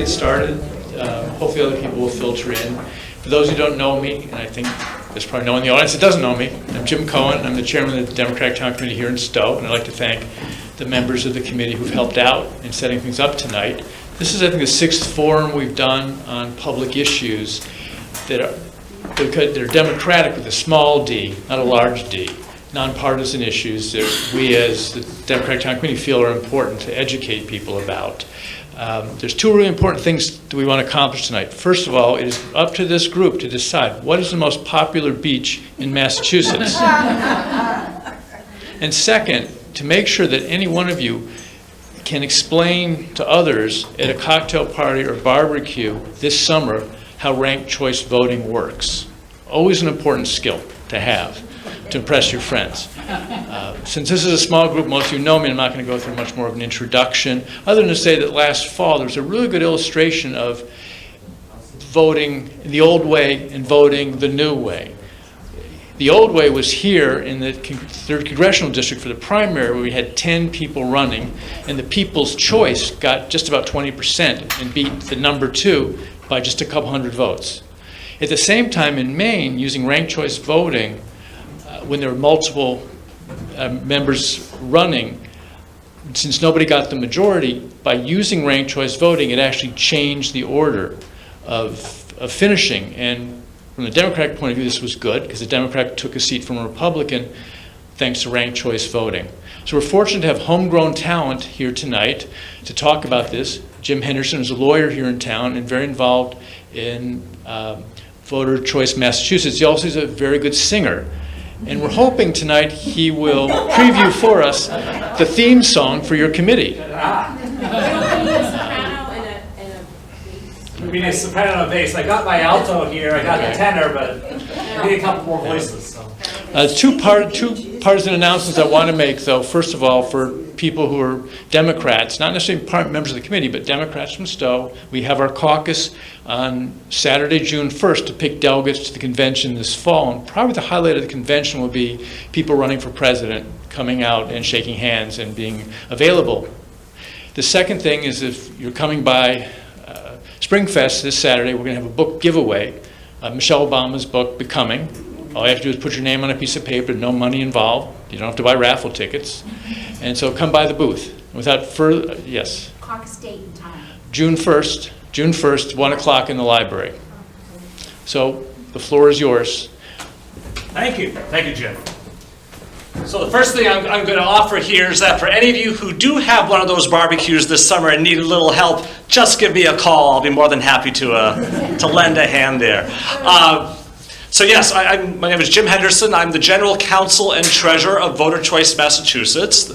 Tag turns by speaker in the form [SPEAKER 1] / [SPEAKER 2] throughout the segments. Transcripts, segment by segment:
[SPEAKER 1] get started. Hopefully other people will filter in. For those who don't know me, and I think there's probably no one in the audience that doesn't know me, I'm Jim Cohen. I'm the chairman of the Democratic Town Committee here in Stow, and I'd like to thank the members of the committee who've helped out in setting things up tonight. This is, I think, the 6th forum we've done on public issues that are democratic with a small d, not a large d, nonpartisan issues that we as the Democratic Town Committee feel are important to educate people about. There's two really important things that we want to accomplish tonight. First of all, it is up to this group to decide what is the most popular beach in Massachusetts. And second, to make sure that any one of you can explain to others at a cocktail party or barbecue this summer how ranked choice voting works. Always an important skill to have to impress your friends. Since this is a small group, most of you know me, I'm not going to go through much more of an introduction, other than to say that last fall there was a really good illustration of voting the old way and voting the new way. The old way was here in the 3rd Congressional District for the primary, where we had 10 people running, and the People's Choice got just about 20% and beat the number 2 by just a couple hundred votes. At the same time in Maine, using ranked choice voting, when there were multiple members running, since nobody got the majority, by using ranked choice voting, it actually changed the order of finishing. And from the Democratic point of view, this was good, because the Democrat took a seat from a Republican thanks to ranked choice voting. So we're fortunate to have homegrown talent here tonight to talk about this. Jim Henderson is a lawyer here in town and very involved in voter choice Massachusetts. He also is a very good singer. And we're hoping tonight he will preview for us the theme song for your committee.
[SPEAKER 2] I mean, a soprano and a bass. I got my alto here, I got the tenor, but I need a couple more voices. So.
[SPEAKER 1] Two partisan announcements I want to make, though. First of all, for people who are Democrats, not necessarily members of the committee, but Democrats from Stow, we have our caucus on Saturday, June 1st, to pick delegates to the convention this fall. And probably the highlight of the convention will be people running for president, coming out and shaking hands and being available. The second thing is, if you're coming by Springfest this Saturday, we're going to have a book giveaway. Michelle Obama's book, Becoming. All you have to do is put your name on a piece of paper, no money involved. You don't have to buy raffle tickets. And so come by the booth. Without further, yes?
[SPEAKER 3] Caucus date and time.
[SPEAKER 1] June 1st, 1 o'clock in the library. So the floor is yours.
[SPEAKER 2] Thank you, Jim. So the first thing I'm going to offer here is that for any of you who do have one of those barbecues this summer and need a little help, just give me a call. I'll be more than happy to lend a hand there. So yes, my name is Jim Henderson. I'm the General Counsel and Treasurer of Voter Choice Massachusetts.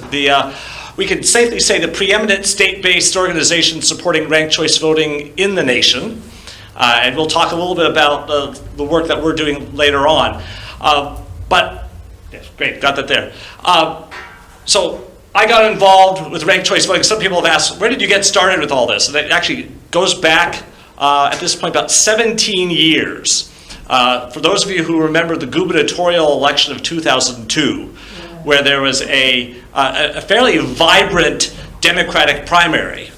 [SPEAKER 2] We can safely say the preeminent state-based organization supporting ranked choice voting in the nation. And we'll talk a little bit about the work that we're doing later on. Yes, great, got that there. So I got involved with ranked choice voting. Some people have asked, where did you get started with all this? And it actually goes back, at this point, about 17 years. For those of you who remember the gubernatorial election of 2002, where there was a fairly vibrant Democratic primary.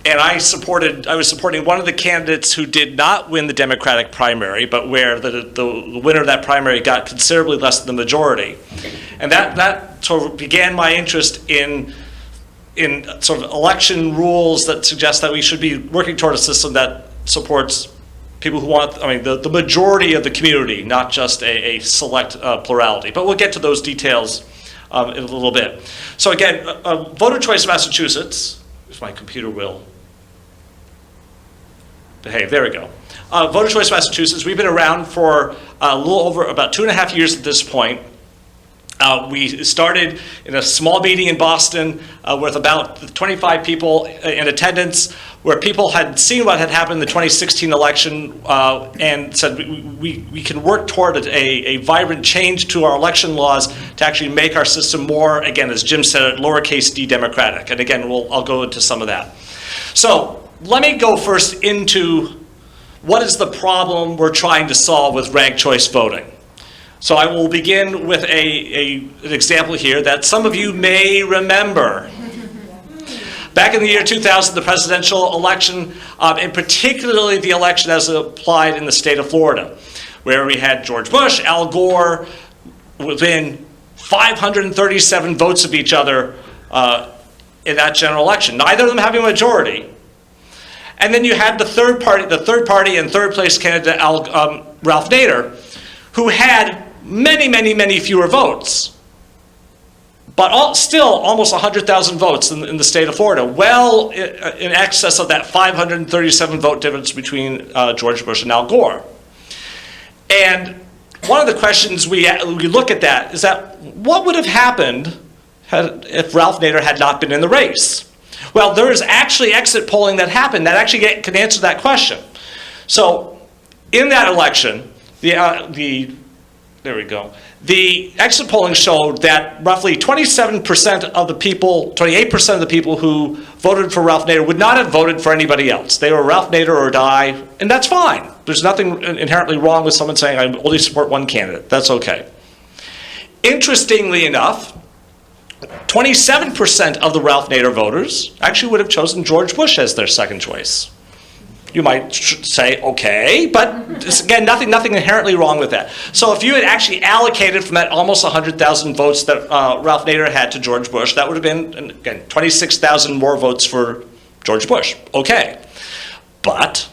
[SPEAKER 2] And I was supporting one of the candidates who did not win the Democratic primary, but where the winner of that primary got considerably less than the majority. And that sort of began my interest in sort of election rules that suggest that we should be working toward a system that supports people who want, the majority of the community, not just a select plurality. But we'll get to those details in a little bit. So again, Voter Choice Massachusetts, if my computer will behave, there we go. Voter Choice Massachusetts, we've been around for a little over about 2.5 years at this point. We started in a small meeting in Boston with about 25 people in attendance, where people had seen what had happened in the 2016 election and said we can work toward a vibrant change to our election laws to actually make our system more, again, as Jim said, lowercase d democratic. And again, I'll go into some of that. So let me go first into what is the problem we're trying to solve with ranked choice voting. So I will begin with an example here that some of you may remember. Back in the year 2000, the presidential election, and particularly the election as applied in the state of Florida, where we had George Bush, Al Gore, within 537 votes of each other in that general election, neither of them having a majority. And then you had the third party and third place candidate, Ralph Nader, who had many, many, many fewer votes, but still almost 100,000 votes in the state of Florida, well in excess of that 537 vote difference between George Bush and Al Gore. And one of the questions we look at that is that what would have happened if Ralph Nader had not been in the race? Well, there is actually exit polling that happened that actually can answer that question. So in that election, there we go. The exit polling showed that roughly 27% of the people, 28% of the people who voted for Ralph Nader would not have voted for anybody else. They were Ralph Nader or die, and that's fine. There's nothing inherently wrong with someone saying, I only support one candidate. That's okay. Interestingly enough, 27% of the Ralph Nader voters actually would have chosen George Bush as their second choice. You might say, okay, but again, nothing inherently wrong with that. So if you had actually allocated from that almost 100,000 votes that Ralph Nader had to George Bush, that would have been, again, 26,000 more votes for George Bush. Okay. But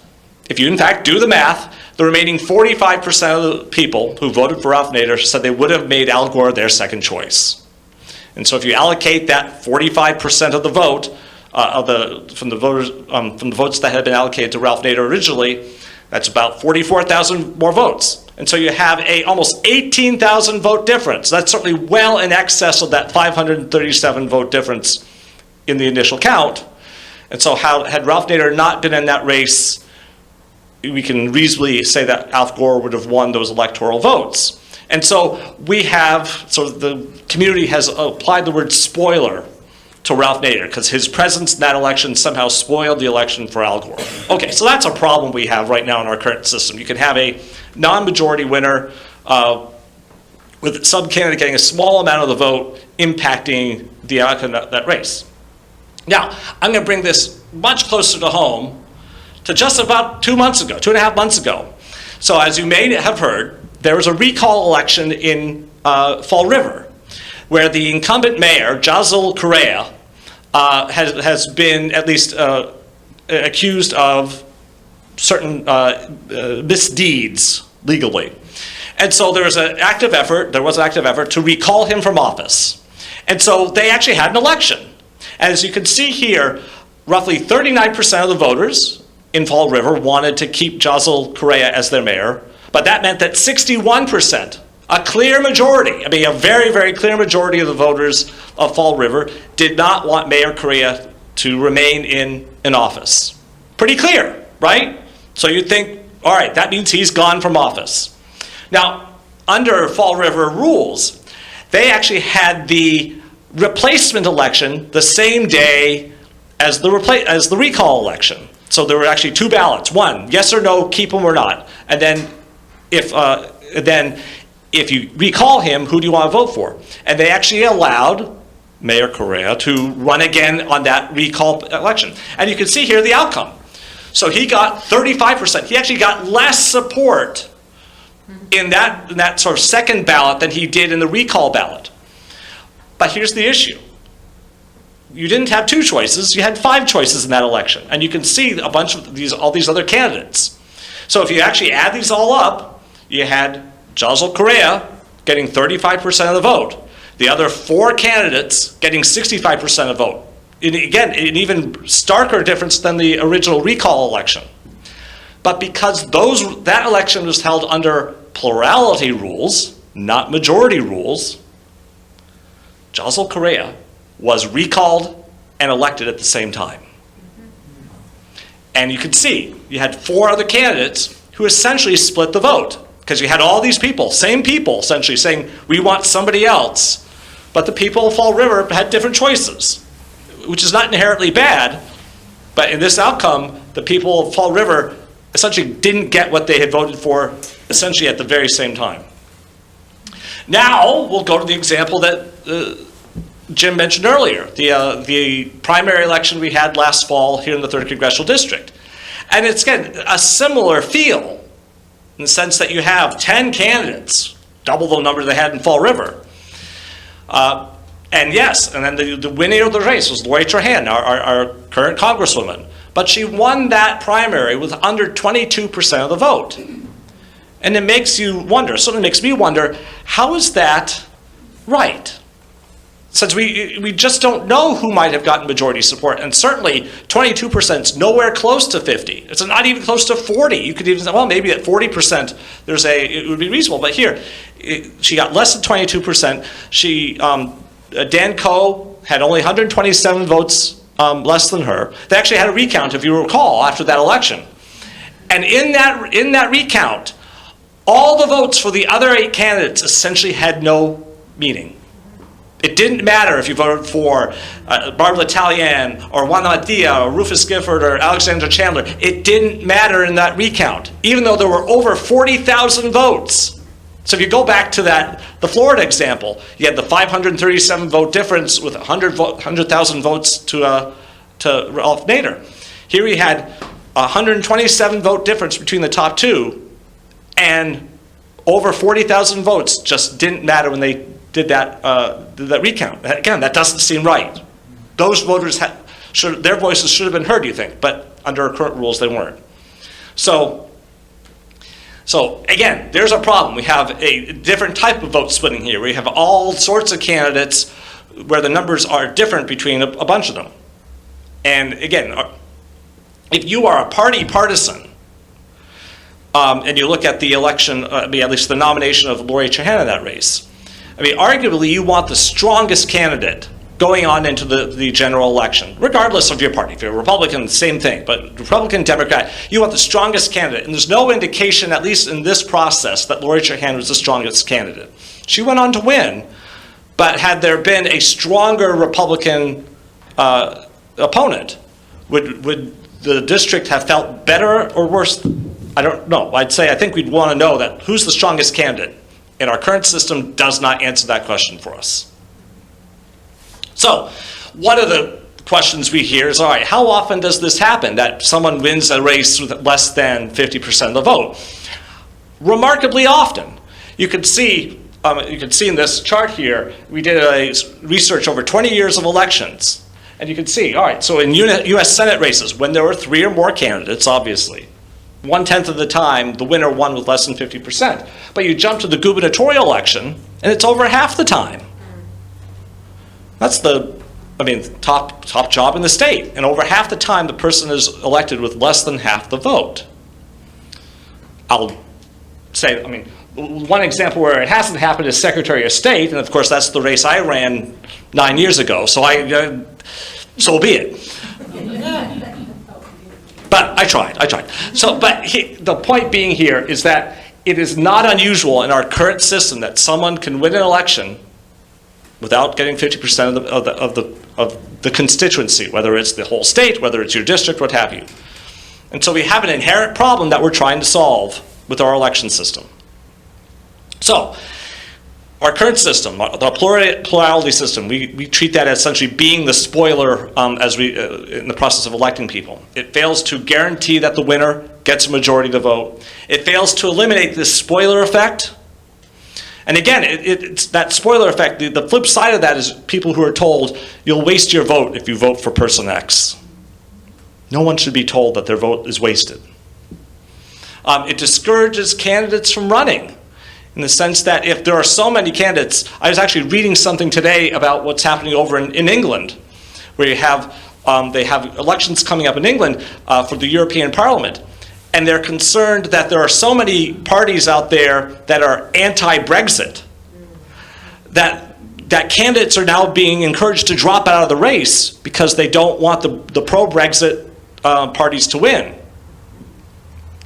[SPEAKER 2] if you in fact do the math, the remaining 45% of the people who voted for Ralph Nader said they would have made Al Gore their second choice. And so if you allocate that 45% of the vote, from the votes that had been allocated to Ralph Nader originally, that's about 44,000 more votes. And so you have a almost 18,000 vote difference. That's certainly well in excess of that 537 vote difference in the initial count. And so had Ralph Nader not been in that race, we can reasonably say that Al Gore would have won those electoral votes. And so the community has applied the word spoiler to Ralph Nader, because his presence in that election somehow spoiled the election for Al Gore. Okay, so that's a problem we have right now in our current system. You can have a non-majority winner with some candidate getting a small amount of the vote impacting the outcome of that race. Now, I'm going to bring this much closer to home to just about 2.5 months ago. So as you may have heard, there was a recall election in Fall River, where the incumbent mayor, Jazil Correa, has been at least accused of certain misdeeds legally. And so there was an active effort to recall him from office. And so they actually had an election. As you can see here, roughly 39% of the voters in Fall River wanted to keep Jazil Correa as their mayor, but that meant that 61%, a clear majority, a very, very clear majority of the voters of Fall River did not want Mayor Correa to remain in office. Pretty clear, right? So you'd think, all right, that means he's gone from office. Now, under Fall River rules, they actually had the replacement election the same day as the recall election. So there were actually two ballots. One, yes or no, keep him or not. And then if you recall him, who do you want to vote for? And they actually allowed Mayor Correa to run again on that recall election. And you can see here the outcome. So he got 35%. He actually got less support in that sort of second ballot than he did in the recall ballot. But here's the issue. You didn't have two choices, you had 5 choices in that election. And you can see a bunch of all these other candidates. So if you actually add these all up, you had Jazil Correa getting 35% of the vote. The other 4 candidates getting 65% of the vote. And again, an even starker difference than the original recall election. But because that election was held under plurality rules, not majority rules, Jazil Correa was recalled and elected at the same time. And you can see, you had 4 other candidates who essentially split the vote. Because you had all these people, same people, essentially saying, we want somebody else. But the people of Fall River had different choices, which is not inherently bad. But in this outcome, the people of Fall River essentially didn't get what they had voted for, essentially at the very same time. Now, we'll go to the example that Jim mentioned earlier, the primary election we had last fall here in the 3rd Congressional District. And it's, again, a similar feel in the sense that you have 10 candidates, double the number they had in Fall River. And yes, and then the winner of the race was Lori Trahan, our current Congresswoman. But she won that primary with under 22% of the vote. And it makes you wonder, certainly makes me wonder, how is that right? Since we just don't know who might have gotten majority support, and certainly 22% is nowhere close to 50. It's not even close to 40. You could even say, well, maybe at 40% it would be reasonable. But here, she got less than 22%. Dan Coe had only 127 votes less than her. They actually had a recount, if you recall, after that election. And in that recount, all the votes for the other 8 candidates essentially had no meaning. It didn't matter if you voted for Barbara Italian or Juan Mattia or Rufus Gifford or Alexandra Chandler. It didn't matter in that recount, even though there were over 40,000 votes. So if you go back to the Florida example, you had the 537 vote difference with 100,000 votes to Ralph Nader. Here we had 127 vote difference between the top 2, and over 40,000 votes just didn't matter when they did that recount. Again, that doesn't seem right. Those voters their voices should have been heard, you think, but under our current rules, they weren't. So again, there's a problem. We have a different type of vote splitting here. We have all sorts of candidates where the numbers are different between a bunch of them. And again, if you are a party partisan, and you look at the election, at least the nomination of Lori Trahan in that race, arguably you want the strongest candidate going on into the general election, regardless of your party. If you're a Republican, same thing, but Republican, Democrat, you want the strongest candidate. And there's no indication, at least in this process, that Lori Trahan was the strongest candidate. She went on to win, but had there been a stronger Republican opponent, would the district have felt better or worse? I don't know. I think we'd want to know that who's the strongest candidate. And our current system does not answer that question for us. So, one of the questions we hear is, all right, how often does this happen, that someone wins a race with less than 50% of the vote? Remarkably often. You can see in this chart here, we did a research over 20 years of elections. And you can see, all right, so in U.S. Senate races, when there were 3 or more candidates, obviously, 1/10 of the time, the winner won with less than 50%. But you jump to the gubernatorial election, and it's over half the time. That's the top job in the state. And over half the time, the person is elected with less than half the vote. I'll say, one example where it hasn't happened is Secretary of State, and of course, that's the race I ran 9 years ago, so so be it. But I tried. So, the point being here is that it is not unusual in our current system that someone can win an election without getting 50% of the constituency, whether it's the whole state, whether it's your district, what have you. And so we have an inherent problem that we're trying to solve with our election system. So, our current system, the plurality system, we treat that as essentially being the spoiler in the process of electing people. It fails to guarantee that the winner gets a majority of the vote. It fails to eliminate this spoiler effect. And again, it's that spoiler effect. The flip side of that is people who are told, you'll waste your vote if you vote for person X. No one should be told that their vote is wasted. It discourages candidates from running, in the sense that if there are so many candidates, I was actually reading something today about what's happening over in England, where they have elections coming up in England for the European Parliament, and they're concerned that there are so many parties out there that are anti-Brexit, that candidates are now being encouraged to drop out of the race because they don't want the pro-Brexit parties to win.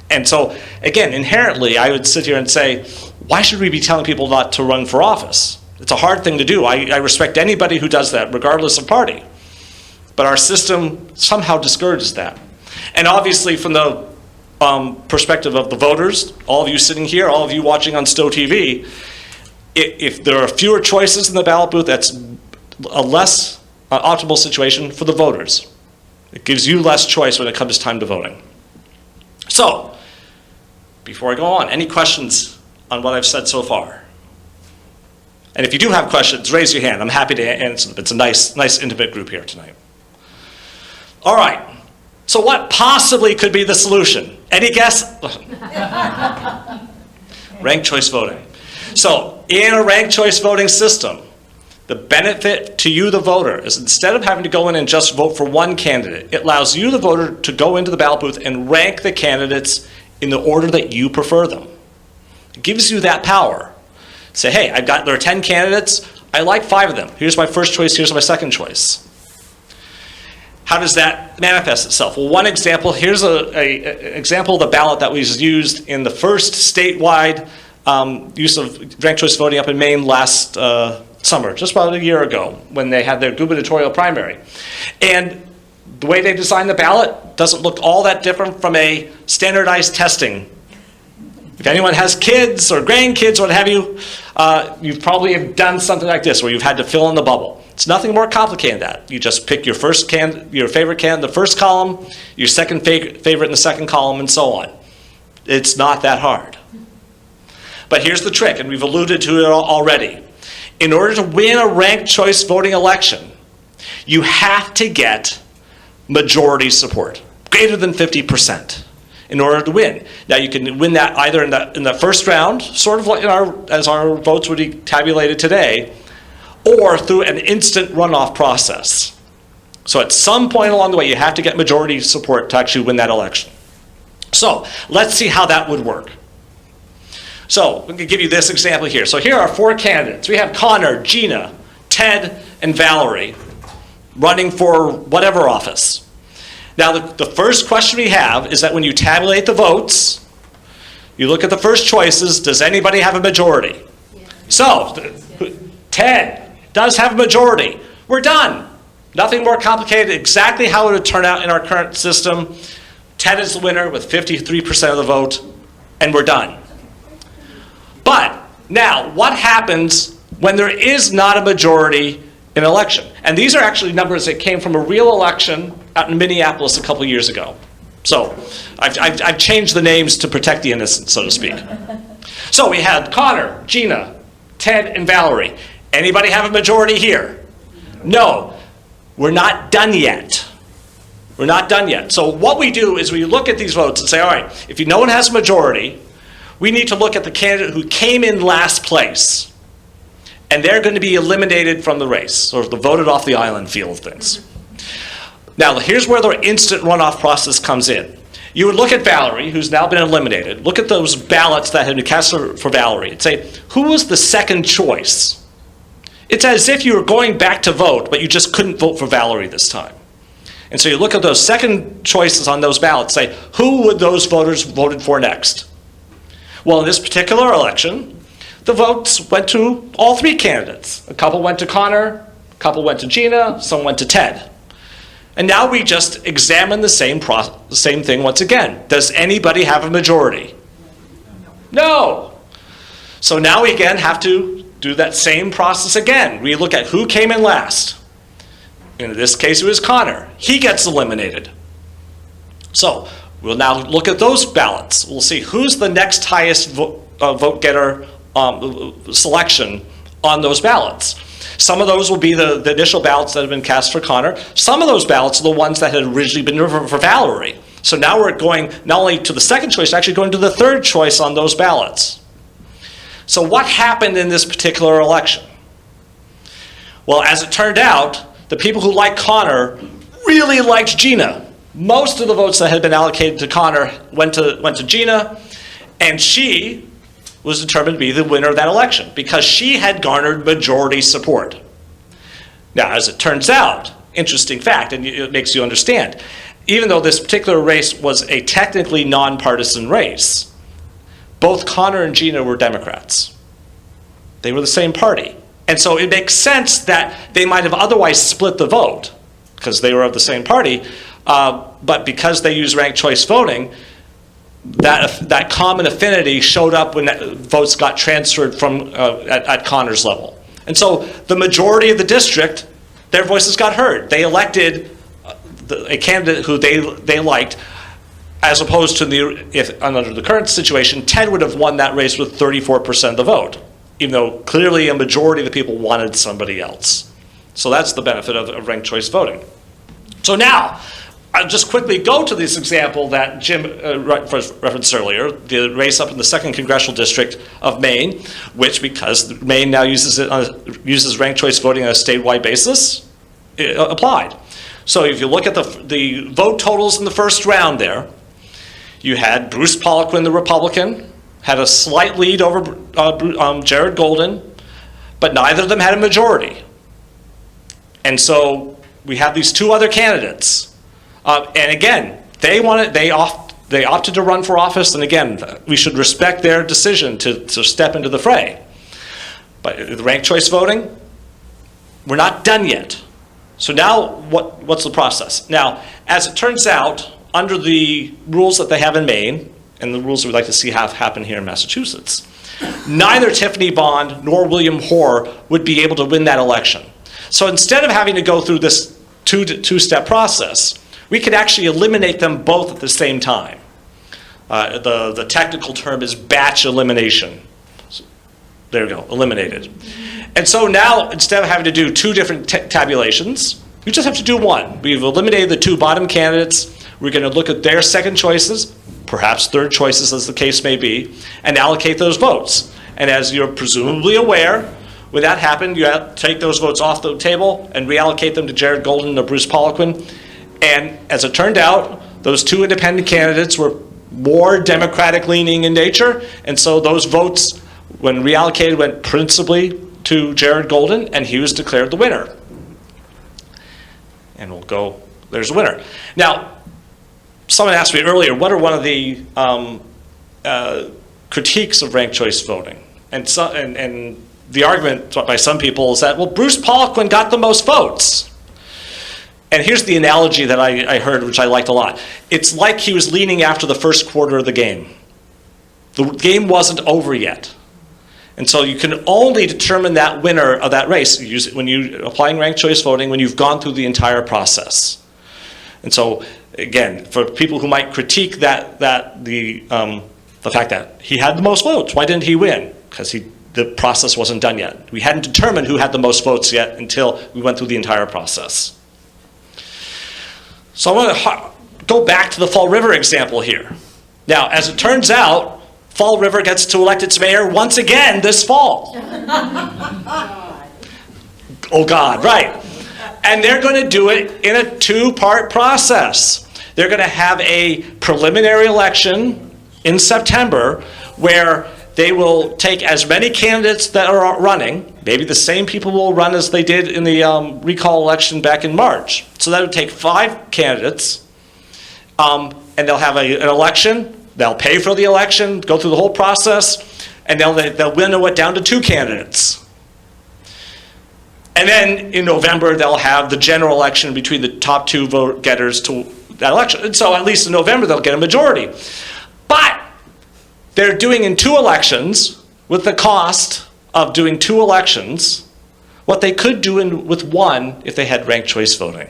[SPEAKER 2] And so, again, inherently, I would sit here and say, why should we be telling people not to run for office? It's a hard thing to do. I respect anybody who does that, regardless of party. But our system somehow discourages that. And obviously, from the perspective of the voters, all of you sitting here, all of you watching on Stow TV, if there are fewer choices in the ballot booth, that's a less optimal situation for the voters. It gives you less choice when it comes time to voting. So, before I go on, any questions on what I've said so far? And if you do have questions, raise your hand. I'm happy to answer them. It's a nice intimate group here tonight. All right. So what possibly could be the solution? Any guess? Ranked choice voting. So in a ranked choice voting system, the benefit to you, the voter, is instead of having to go in and just vote for one candidate, it allows you, the voter, to go into the ballot booth and rank the candidates in the order that you prefer them. It gives you that power. Say, hey, there are 10 candidates. I like 5 of them. Here's my first choice. Here's my second choice. How does that manifest itself? Well, one example, here's an example of the ballot that was used in the first statewide use of ranked choice voting up in Maine last summer, just about a year ago, when they had their gubernatorial primary. And the way they designed the ballot doesn't look all that different from a standardized testing. If anyone has kids or grandkids, what have you, you've probably have done something like this where you've had to fill in the bubble. It's nothing more complicated than that. You just pick your favorite can in the first column, your second favorite in the second column, and so on. It's not that hard. But here's the trick, and we've alluded to it already. In order to win a ranked choice voting election, you have to get majority support, greater than 50%. In order to win. Now you can win that either in the first round, sort of like as our votes would be tabulated today, or through an instant runoff process. So at some point along the way, you have to get majority support to actually win that election. So let's see how that would work. So we can give you this example here. So here are 4 candidates. We have Connor, Gina, Ted, and Valerie running for whatever office. Now, the first question we have is that when you tabulate the votes, you look at the first choices, does anybody have a majority? Yeah. So, Ted does have a majority. We're done. Nothing more complicated, exactly how it would turn out in our current system. Ted is the winner with 53% of the vote, and we're done. But now, what happens when there is not a majority in an election? And these are actually numbers that came from a real election out in Minneapolis a couple years ago. So I've changed the names to protect the innocent, so to speak. So we had Connor, Gina, Ted, and Valerie. Anybody have a majority here? No. We're not done yet. We're not done yet. So what we do is we look at these votes and say, all right, if no one has a majority, we need to look at the candidate who came in last place. And they're going to be eliminated from the race, or the voted off the island feel of things. Now, here's where the instant runoff process comes in. You would look at Valerie, who's now been eliminated, look at those ballots that had been cast for Valerie, and say, who was the second choice? It's as if you were going back to vote, but you just couldn't vote for Valerie this time. And so you look at those second choices on those ballots, say, who would those voters voted for next? Well, in this particular election, the votes went to all 3 candidates. A couple went to Connor, a couple went to Gina, some went to Ted. And now we just examine the same thing once again. Does anybody have a majority? No. So now we again have to do that same process again. We look at who came in last. In this case, it was Connor. He gets eliminated. So we'll now look at those ballots. We'll see who's the next highest vote getter selection on those ballots. Some of those will be the initial ballots that have been cast for Connor. Some of those ballots are the ones that had originally been for Valerie. So now we're going not only to the second choice, actually going to the third choice on those ballots. So what happened in this particular election? Well, as it turned out, the people who liked Connor really liked Gina. Most of the votes that had been allocated to Connor went to Gina, and she was determined to be the winner of that election because she had garnered majority support. Now, as it turns out, interesting fact, and it makes you understand, even though this particular race was a technically nonpartisan race, both Connor and Gina were Democrats. They were the same party. And so it makes sense that they might have otherwise split the vote because they were of the same party, but because they used ranked choice voting, that common affinity showed up when that votes got transferred from at Connor's level. And so the majority of the district, their voices got heard. They elected a candidate who they liked, as opposed to if under the current situation, Ted would have won that race with 34% of the vote, even though clearly a majority of the people wanted somebody else. So that's the benefit of ranked choice voting. So now, I'll just quickly go to this example that Jim referenced earlier, the race up in the 2nd Congressional District of Maine, which, because Maine now uses ranked choice voting on a statewide basis, it applied. So if you look at the vote totals in the first round there, you had Bruce Poliquin, the Republican, had a slight lead over Jared Golden, but neither of them had a majority. And so we have these two other candidates. And again, they opted to run for office, and again, we should respect their decision to step into the fray. But the ranked choice voting, we're not done yet. So now, what's the process? Now, as it turns out, under the rules that they have in Maine, and the rules we'd like to see have happen here in Massachusetts, neither Tiffany Bond nor William Hoare would be able to win that election. So instead of having to go through this two-step process, we could actually eliminate them both at the same time. The technical term is batch elimination. So, there we go, eliminated. And so now, instead of having to do two different tabulations, we just have to do one. We've eliminated the two bottom candidates. We're going to look at their second choices, perhaps third choices as the case may be, and allocate those votes. And as you're presumably aware, when that happened, you have to take those votes off the table and reallocate them to Jared Golden or Bruce Poliquin. And as it turned out, those two independent candidates were more Democratic-leaning in nature, and so those votes, when reallocated, went principally to Jared Golden, and he was declared the winner. And we'll go, there's a winner. Now, someone asked me earlier, what are one of the critiques of ranked choice voting? And the argument by some people is that, well, Bruce Poliquin got the most votes. And here's the analogy that I heard, which I liked a lot. It's like he was leaning after the first quarter of the game. The game wasn't over yet. And so you can only determine that winner of that race when you're applying ranked choice voting, when you've gone through the entire process. And so, again, for people who might critique the fact that he had the most votes, why didn't he win? Because the process wasn't done yet. We hadn't determined who had the most votes yet until we went through the entire process. So I want to go back to the Fall River example here. Now, as it turns out, Fall River gets to elect its mayor once again this fall. Oh God, right. And they're going to do it in a two-part process. They're going to have a preliminary election in September where they will take as many candidates that are running. Maybe the same people will run as they did in the recall election back in March. So that would take 5 candidates, and they'll have an election. They'll pay for the election, go through the whole process, and they'll winnow it down to 2 candidates. And then in November, they'll have the general election between the top 2 vote getters to that election. And so at least in November, they'll get a majority. But they're doing in 2 elections, with the cost of doing 2 elections, what they could do with 1 if they had ranked choice voting.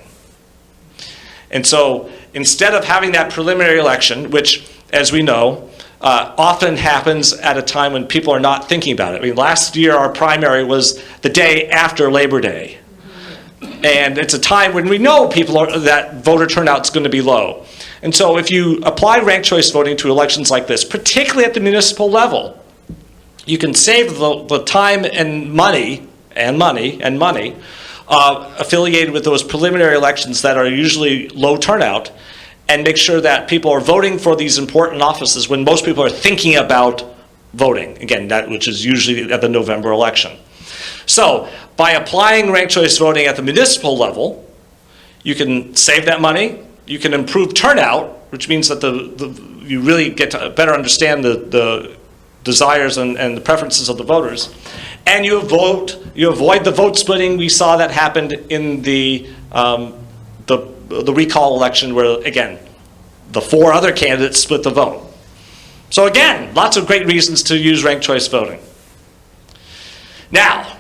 [SPEAKER 2] And so instead of having that preliminary election, which, as we know, often happens at a time when people are not thinking about it. I mean, last year our primary was the day after Labor Day. And it's a time when we know that voter turnout is going to be low. And so if you apply ranked choice voting to elections like this, particularly at the municipal level, you can save the time and money affiliated with those preliminary elections that are usually low turnout, and make sure that people are voting for these important offices when most people are thinking about voting, again, which is usually at the November election. So by applying ranked choice voting at the municipal level, you can save that money, you can improve turnout, which means that you really get to better understand the desires and the preferences of the voters, and you avoid the vote splitting we saw that happened in the recall election where, again, the 4 other candidates split the vote. So again, lots of great reasons to use ranked choice voting. Now,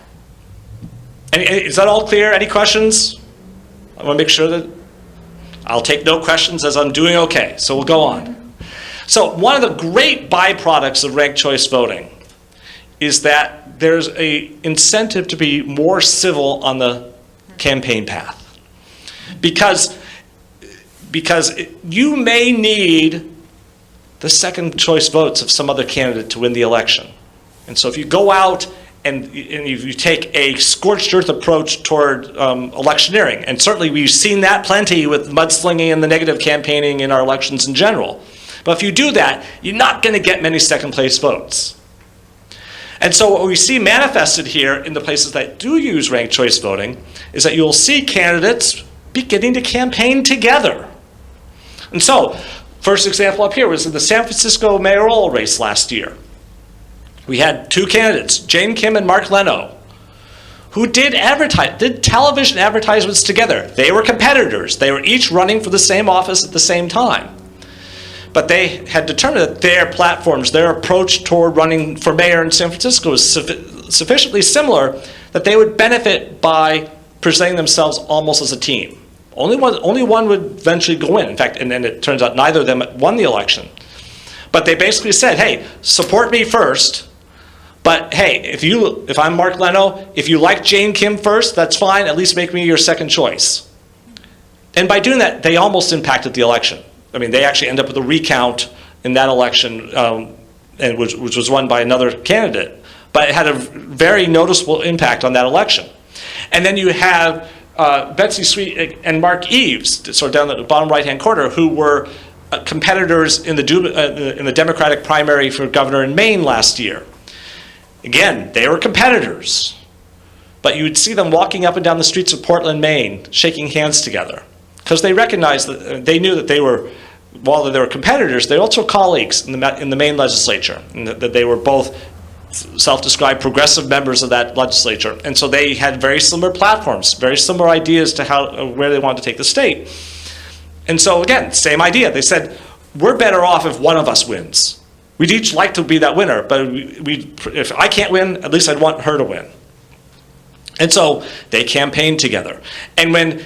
[SPEAKER 2] Is that all clear? Any questions? I want to make sure that I'll take no questions as I'm doing okay. So we'll go on. So one of the great byproducts of ranked choice voting is that there's an incentive to be more civil on the campaign path. Because you may need the second choice votes of some other candidate to win the election. And so if you go out and if you take a scorched earth approach toward electioneering, and certainly we've seen that plenty with mudslinging and the negative campaigning in our elections in general. But if you do that, you're not going to get many second place votes. And so what we see manifested here in the places that do use ranked choice voting is that you'll see candidates beginning to campaign together. And so, first example up here was in the San Francisco mayoral race last year. We had two candidates, Jane Kim and Mark Leno, who did television advertisements together. They were competitors. They were each running for the same office at the same time. But they had determined that their platforms, their approach toward running for mayor in San Francisco was sufficiently similar that they would benefit by presenting themselves almost as a team. Only one would eventually go in. In fact, and then it turns out neither of them won the election. But they basically said, hey, support me first. But hey, if I'm Mark Leno, if you like Jane Kim first, that's fine. At least make me your second choice. And by doing that, they almost impacted the election. I mean, they actually ended up with a recount in that election, and which was won by another candidate. But it had a very noticeable impact on that election. And then you have Betsy Sweet and Mark Eves, sort of down the bottom right-hand corner, who were competitors in the Democratic primary for governor in Maine last year. Again, they were competitors, but you would see them walking up and down the streets of Portland, Maine, shaking hands together, because they recognized that they knew that they were, while they were competitors, they were also colleagues in the Maine legislature, and that they were both self-described progressive members of that legislature, and so they had very similar platforms, very similar ideas to where they wanted to take the state. And so again, same idea. They said, we're better off if one of us wins. We'd each like to be that winner, but if I can't win, at least I'd want her to win. And so they campaigned together. And when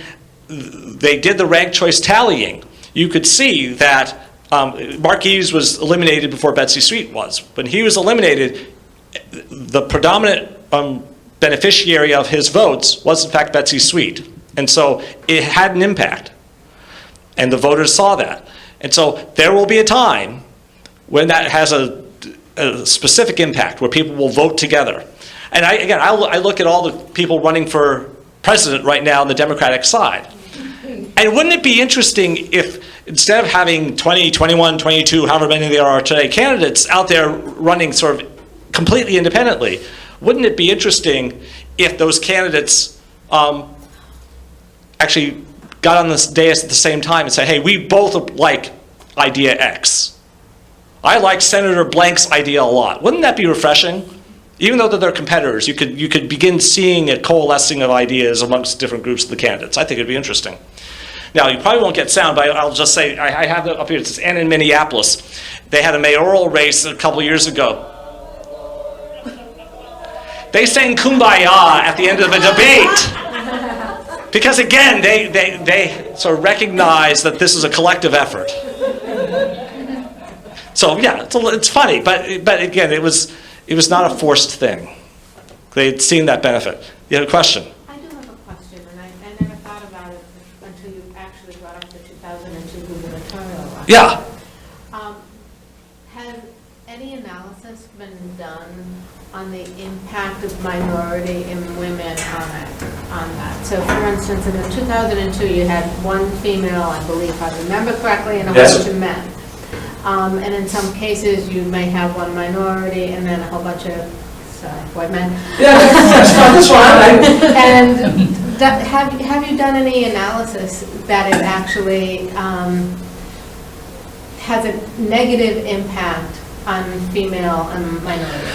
[SPEAKER 2] they did the ranked choice tallying, you could see that Mark Eves was eliminated before Betsy Sweet was. When he was eliminated, the predominant beneficiary of his votes was in fact Betsy Sweet. And so it had an impact. And the voters saw that. And so there will be a time when that has a specific impact, where people will vote together. And I look at all the people running for president right now on the Democratic side. And wouldn't it be interesting if instead of having 20, 21, 22, however many there are today, candidates out there running sort of completely independently, wouldn't it be interesting if those candidates actually got on this dais at the same time and said, hey, we both like idea X. I like Senator Blank's idea a lot. Wouldn't that be refreshing? Even though they're competitors, you could begin seeing a coalescing of ideas amongst different groups of the candidates. I think it'd be interesting. Now, you probably won't get sound, but I'll just say, I have it up here. It's in Minneapolis. They had a mayoral race a couple years ago. They sang Kumbaya at the end of a debate. Because again, they sort of recognize that this is a collective effort. So yeah, it's funny, but again, it was not a forced thing. They had seen that benefit. You had a question?
[SPEAKER 3] I do have a question, and I never thought about it until you actually brought up the 2002 gubernatorial election.
[SPEAKER 2] Yeah.
[SPEAKER 3] Has any analysis been done on the impact of minority and women on that? So for instance, in the 2002, you had one female, I believe, if I remember correctly, and a
[SPEAKER 2] Yes.
[SPEAKER 3] bunch of men. And in some cases, you may have one minority and then a whole bunch of, white men.
[SPEAKER 2] Yeah, that's fine.
[SPEAKER 3] And have you done any analysis that it actually has a negative impact on female and minority?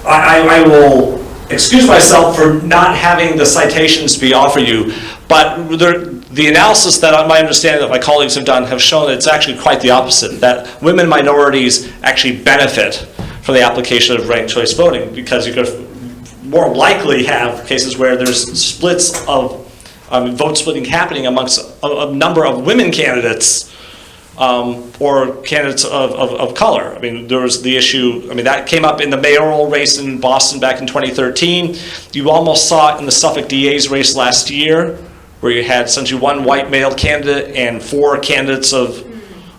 [SPEAKER 2] I will excuse myself for not having the citations to be offered you, but the analysis that my understanding that my colleagues have done have shown that it's actually quite the opposite, that women minorities actually benefit from the application of ranked choice voting, because you could more likely have cases where there's splits of vote splitting happening amongst a number of women candidates or candidates of color. I mean, there was the issue, I mean, that came up in the mayoral race in Boston back in 2013. You almost saw it in the Suffolk DA's race last year, where you had essentially one white male candidate and 4 candidates of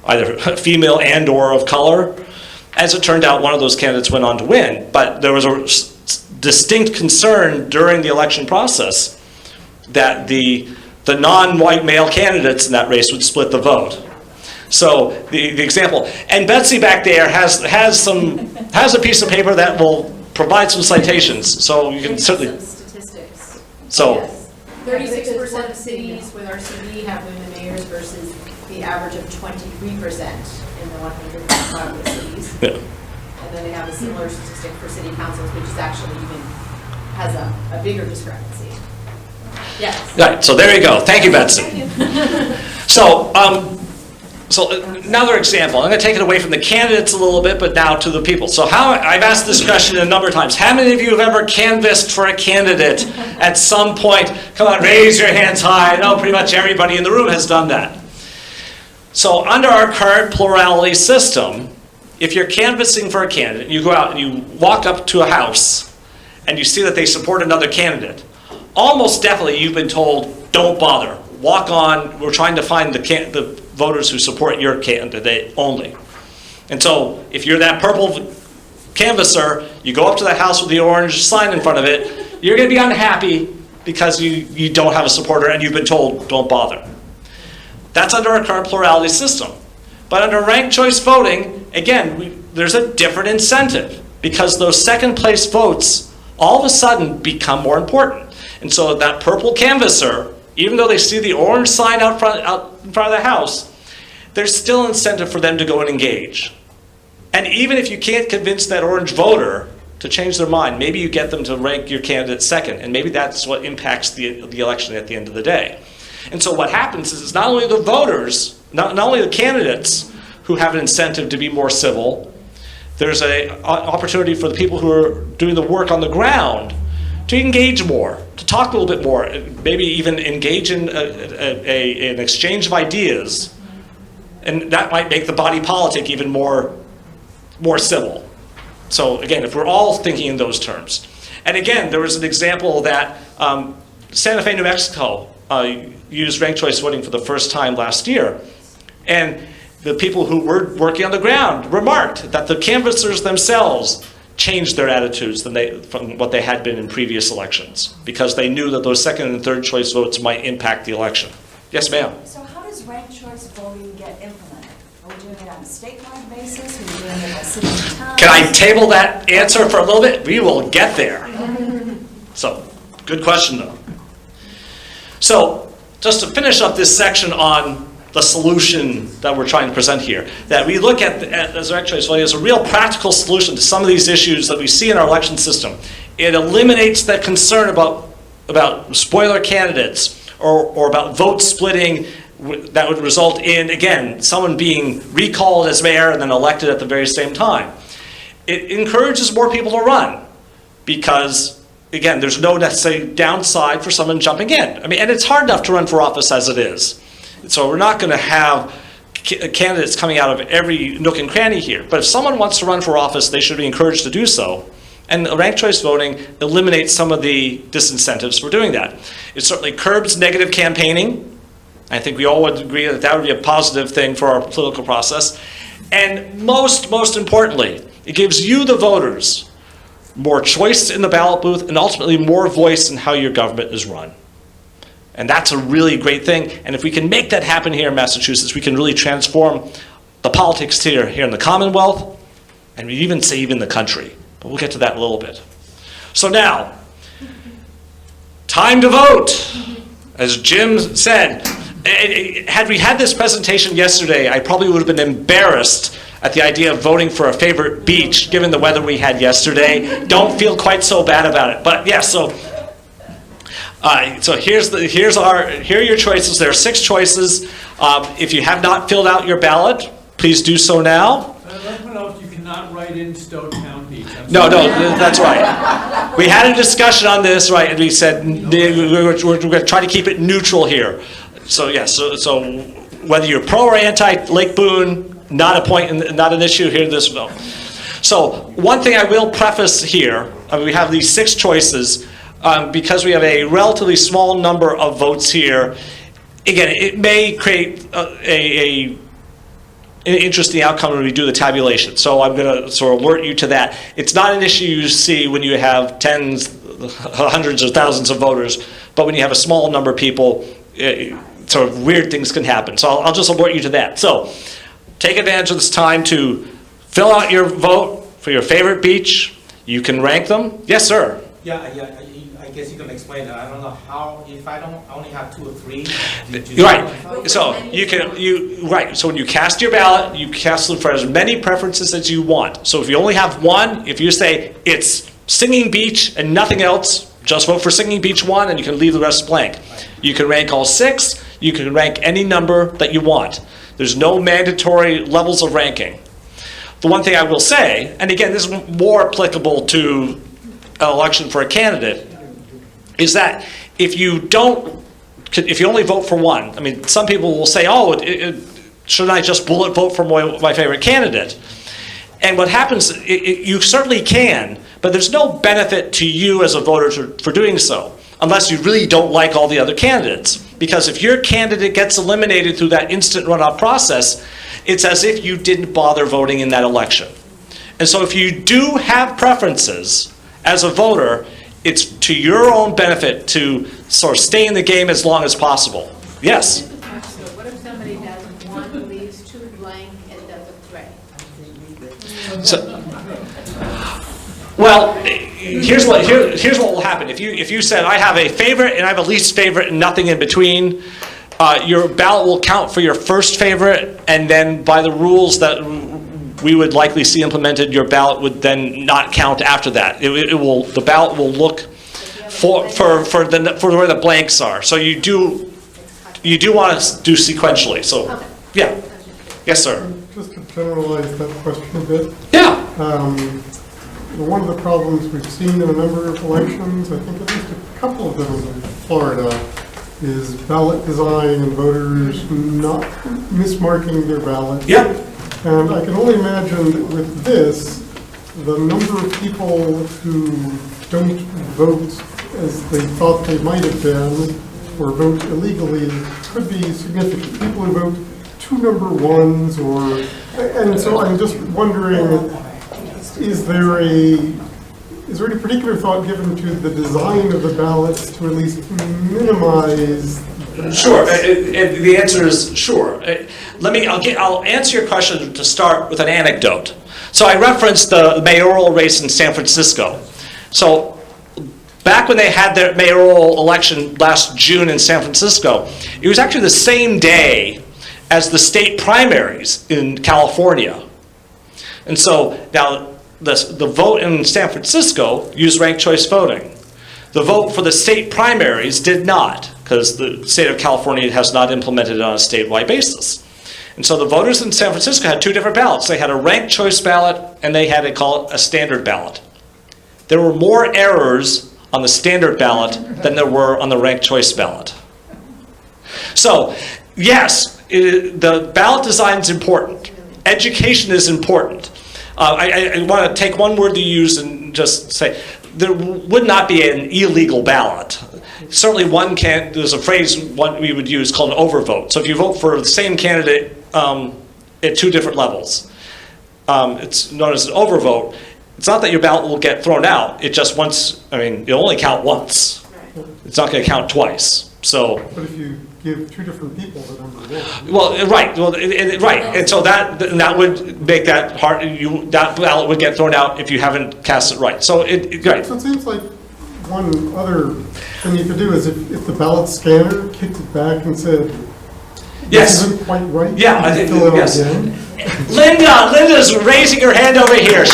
[SPEAKER 2] either female and or of color. As it turned out, one of those candidates went on to win, but there was a distinct concern during the election process that the non-white male candidates in that race would split the vote. So the example, and Betsy back there has a piece of paper that will provide some citations, so you can certainly.
[SPEAKER 4] Some statistics.
[SPEAKER 2] So.
[SPEAKER 4] Yes. 36% of cities with RCD have women mayors versus the average of 23% in the 100 populous cities.
[SPEAKER 2] Yeah.
[SPEAKER 4] And then they have a similar statistic for city councils, which is actually even has a bigger discrepancy. Yes.
[SPEAKER 2] Right. So there you go. Thank you, Betsy. So. So another example, I'm going to take it away from the candidates a little bit, but now to the people. So I've asked this question a number of times. How many of you have ever canvassed for a candidate at some point? Come on, raise your hands high. No, pretty much everybody in the room has done that. So under our current plurality system, if you're canvassing for a candidate, you go out and you walk up to a house and you see that they support another candidate, almost definitely you've been told, don't bother. Walk on, we're trying to find the voters who support your candidate only. And so if you're that purple canvasser, you go up to the house with the orange sign in front of it, you're going to be unhappy because you don't have a supporter and you've been told don't bother. That's under our current plurality system. But under ranked choice voting, again, there's a different incentive because those second place votes all of a sudden become more important. And so that purple canvasser, even though they see the orange sign out in front of the house, there's still incentive for them to go and engage. And even if you can't convince that orange voter to change their mind, maybe you get them to rank your candidate second, and maybe that's what impacts the election at the end of the day. And so what happens is it's not only the voters, not only the candidates who have an incentive to be more civil, there's an opportunity for the people who are doing the work on the ground to engage more, to talk a little bit more, maybe even engage in an exchange of ideas, and that might make the body politic even more civil. So again, if we're all thinking in those terms. And again, there was an example that Santa Fe, New Mexico used ranked choice voting for the first time last year. And the people who were working on the ground remarked that the canvassers themselves changed their attitudes from what they had been in previous elections because they knew that those second and third choice votes might impact the election. Yes, ma'am?
[SPEAKER 5] So how does ranked choice voting get implemented? Are we doing it on a statewide basis? Are we doing it by city and town?
[SPEAKER 2] Can I table that answer for a little bit? We will get there. So, good question though. So, just to finish up this section on the solution that we're trying to present here, that we look at as ranked choice voting as a real practical solution to some of these issues that we see in our election system. It eliminates that concern about spoiler candidates or about vote splitting that would result in, again, someone being recalled as mayor and then elected at the very same time. It encourages more people to run because, again, there's no necessary downside for someone jumping in. I mean, and it's hard enough to run for office as it is. So we're not going to have candidates coming out of every nook and cranny here. But if someone wants to run for office, they should be encouraged to do so. And ranked choice voting eliminates some of the disincentives for doing that. It certainly curbs negative campaigning. I think we all would agree that that would be a positive thing for our political process. And most importantly, it gives you, the voters, more choice in the ballot booth and ultimately more voice in how your government is run. And that's a really great thing. And if we can make that happen here in Massachusetts, we can really transform the politics here in the Commonwealth, and we even say even the country. But we'll get to that in a little bit. So now, time to vote. As Jim said, had we had this presentation yesterday, I probably would have been embarrassed at the idea of voting for a favorite beach, given the weather we had yesterday. Don't feel quite so bad about it. But yeah, so here are your choices. There are 6 choices. If you have not filled out your ballot, please do so now.
[SPEAKER 6] Let me know if you cannot write in Stow Town Beach.
[SPEAKER 2] No, that's right. We had a discussion on this, right, and we said we're going to try to keep it neutral here. So, yes, so whether you're pro or anti Lake Boone, not a point, not an issue here, this vote. So one thing I will preface here, we have these 6 choices, because we have a relatively small number of votes here. Again, it may create an interesting outcome when we do the tabulation. So I'm going to sort of alert you to that. It's not an issue you see when you have tens, hundreds, or thousands of voters, but when you have a small number of people, sort of weird things can happen. So I'll just alert you to that. So take advantage of this time to fill out your vote for your favorite beach. You can rank them. Yes, sir.
[SPEAKER 6] Yeah, I guess you can explain that. I don't know how, if I only have 2 or 3.
[SPEAKER 2] Right. So right. So when you cast your ballot, you cast them for as many preferences as you want. So if you only have one, if you say it's Singing Beach and nothing else, just vote for Singing Beach 1 and you can leave the rest blank. You can rank all 6. You can rank any number that you want. There's no mandatory levels of ranking. The one thing I will say, and again, this is more applicable to an election for a candidate, is that if you only vote for one, I mean, some people will say, oh, shouldn't I just bullet vote for my favorite candidate? And what happens, you certainly can, but there's no benefit to you as a voter for doing so, unless you really don't like all the other candidates. Because if your candidate gets eliminated through that instant runoff process, it's as if you didn't bother voting in that election. And so if you do have preferences as a voter, it's to your own benefit to sort of stay in the game as long as possible. Yes?
[SPEAKER 3] What if somebody does 1, leaves 2 blank, and does a 3?
[SPEAKER 2] So, well, here's what will happen. If you said, I have a favorite and I have a least favorite and nothing in between, your ballot will count for your first favorite, and then by the rules that we would likely see implemented, your ballot would then not count after that. The ballot will look for where the blanks are. So you do want to do sequentially. So, yeah. Yes, sir.
[SPEAKER 7] Just to generalize that question a bit.
[SPEAKER 2] Yeah.
[SPEAKER 7] One of the problems we've seen in a number of elections, I think at least a couple of them in Florida, is ballot design and voters not mismarking their ballots.
[SPEAKER 2] Yep.
[SPEAKER 7] And I can only imagine that with this, the number of people who don't vote as they thought they might have been, or vote illegally, could be significant. People who vote 2 number 1s, and so I'm just wondering, is there any particular thought given to the design of the ballots to at least minimize?
[SPEAKER 2] Sure. The answer is sure. I'll answer your question to start with an anecdote. So I referenced the mayoral race in San Francisco. So back when they had their mayoral election last June in San Francisco, it was actually the same day as the state primaries in California. And so now the vote in San Francisco used ranked choice voting. The vote for the state primaries did not, because the state of California has not implemented it on a statewide basis. And so the voters in San Francisco had 2 different ballots. They had a ranked choice ballot, and they had a standard ballot. There were more errors on the standard ballot than there were on the ranked choice ballot. So, yes, the ballot design is important. Education is important. I want to take one word you use and just say, there would not be an illegal ballot. Certainly there's a phrase we would use called an overvote. So if you vote for the same candidate at 2 different levels, it's known as an overvote. It's not that your ballot will get thrown out. It just it'll only count once. It's not going to count twice. So.
[SPEAKER 7] But if you give 2 different people the number 1.
[SPEAKER 2] Well, right. Well, right. And so that would make that hard. That ballot would get thrown out if you haven't cast it right. So right.
[SPEAKER 7] So it seems like one other thing you could do is if the ballot scanner kicked it back and said,
[SPEAKER 2] Yes.
[SPEAKER 7] This isn't quite right.
[SPEAKER 2] Yeah, I think,
[SPEAKER 7] fill it out
[SPEAKER 2] yes.
[SPEAKER 7] again.
[SPEAKER 2] Linda's raising her hand over here.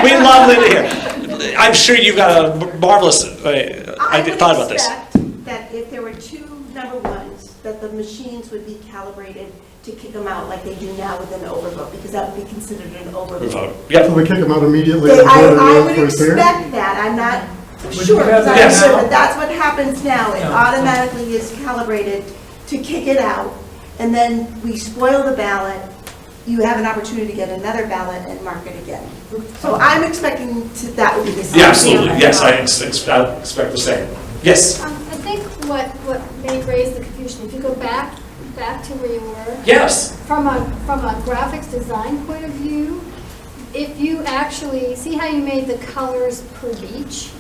[SPEAKER 2] We love Linda here. I'm sure you've got a marvelous, I thought about this.
[SPEAKER 8] I would expect that if there were 2 number 1s, that the machines would be calibrated to kick them out like they do now with an overvote, because that would be considered an overvote.
[SPEAKER 2] Yep.
[SPEAKER 7] So they kick them out immediately.
[SPEAKER 8] I
[SPEAKER 7] and vote it
[SPEAKER 8] would
[SPEAKER 7] out right there?
[SPEAKER 8] expect that. I'm not
[SPEAKER 9] you
[SPEAKER 8] sure,
[SPEAKER 9] have
[SPEAKER 8] because
[SPEAKER 2] that
[SPEAKER 9] now?
[SPEAKER 8] but that's what happens now. It
[SPEAKER 9] Yeah.
[SPEAKER 8] automatically is calibrated to kick it out, and then we spoil the ballot. You have an opportunity to get another ballot and mark it again. So I'm expecting that would be the same.
[SPEAKER 2] Yeah, absolutely, yes, I expect the same. Yes,
[SPEAKER 10] I think what may raise the confusion, if you go back to where you were,
[SPEAKER 2] yes,
[SPEAKER 10] from a graphics design point of view, if you actually, see how you made the colors per beach?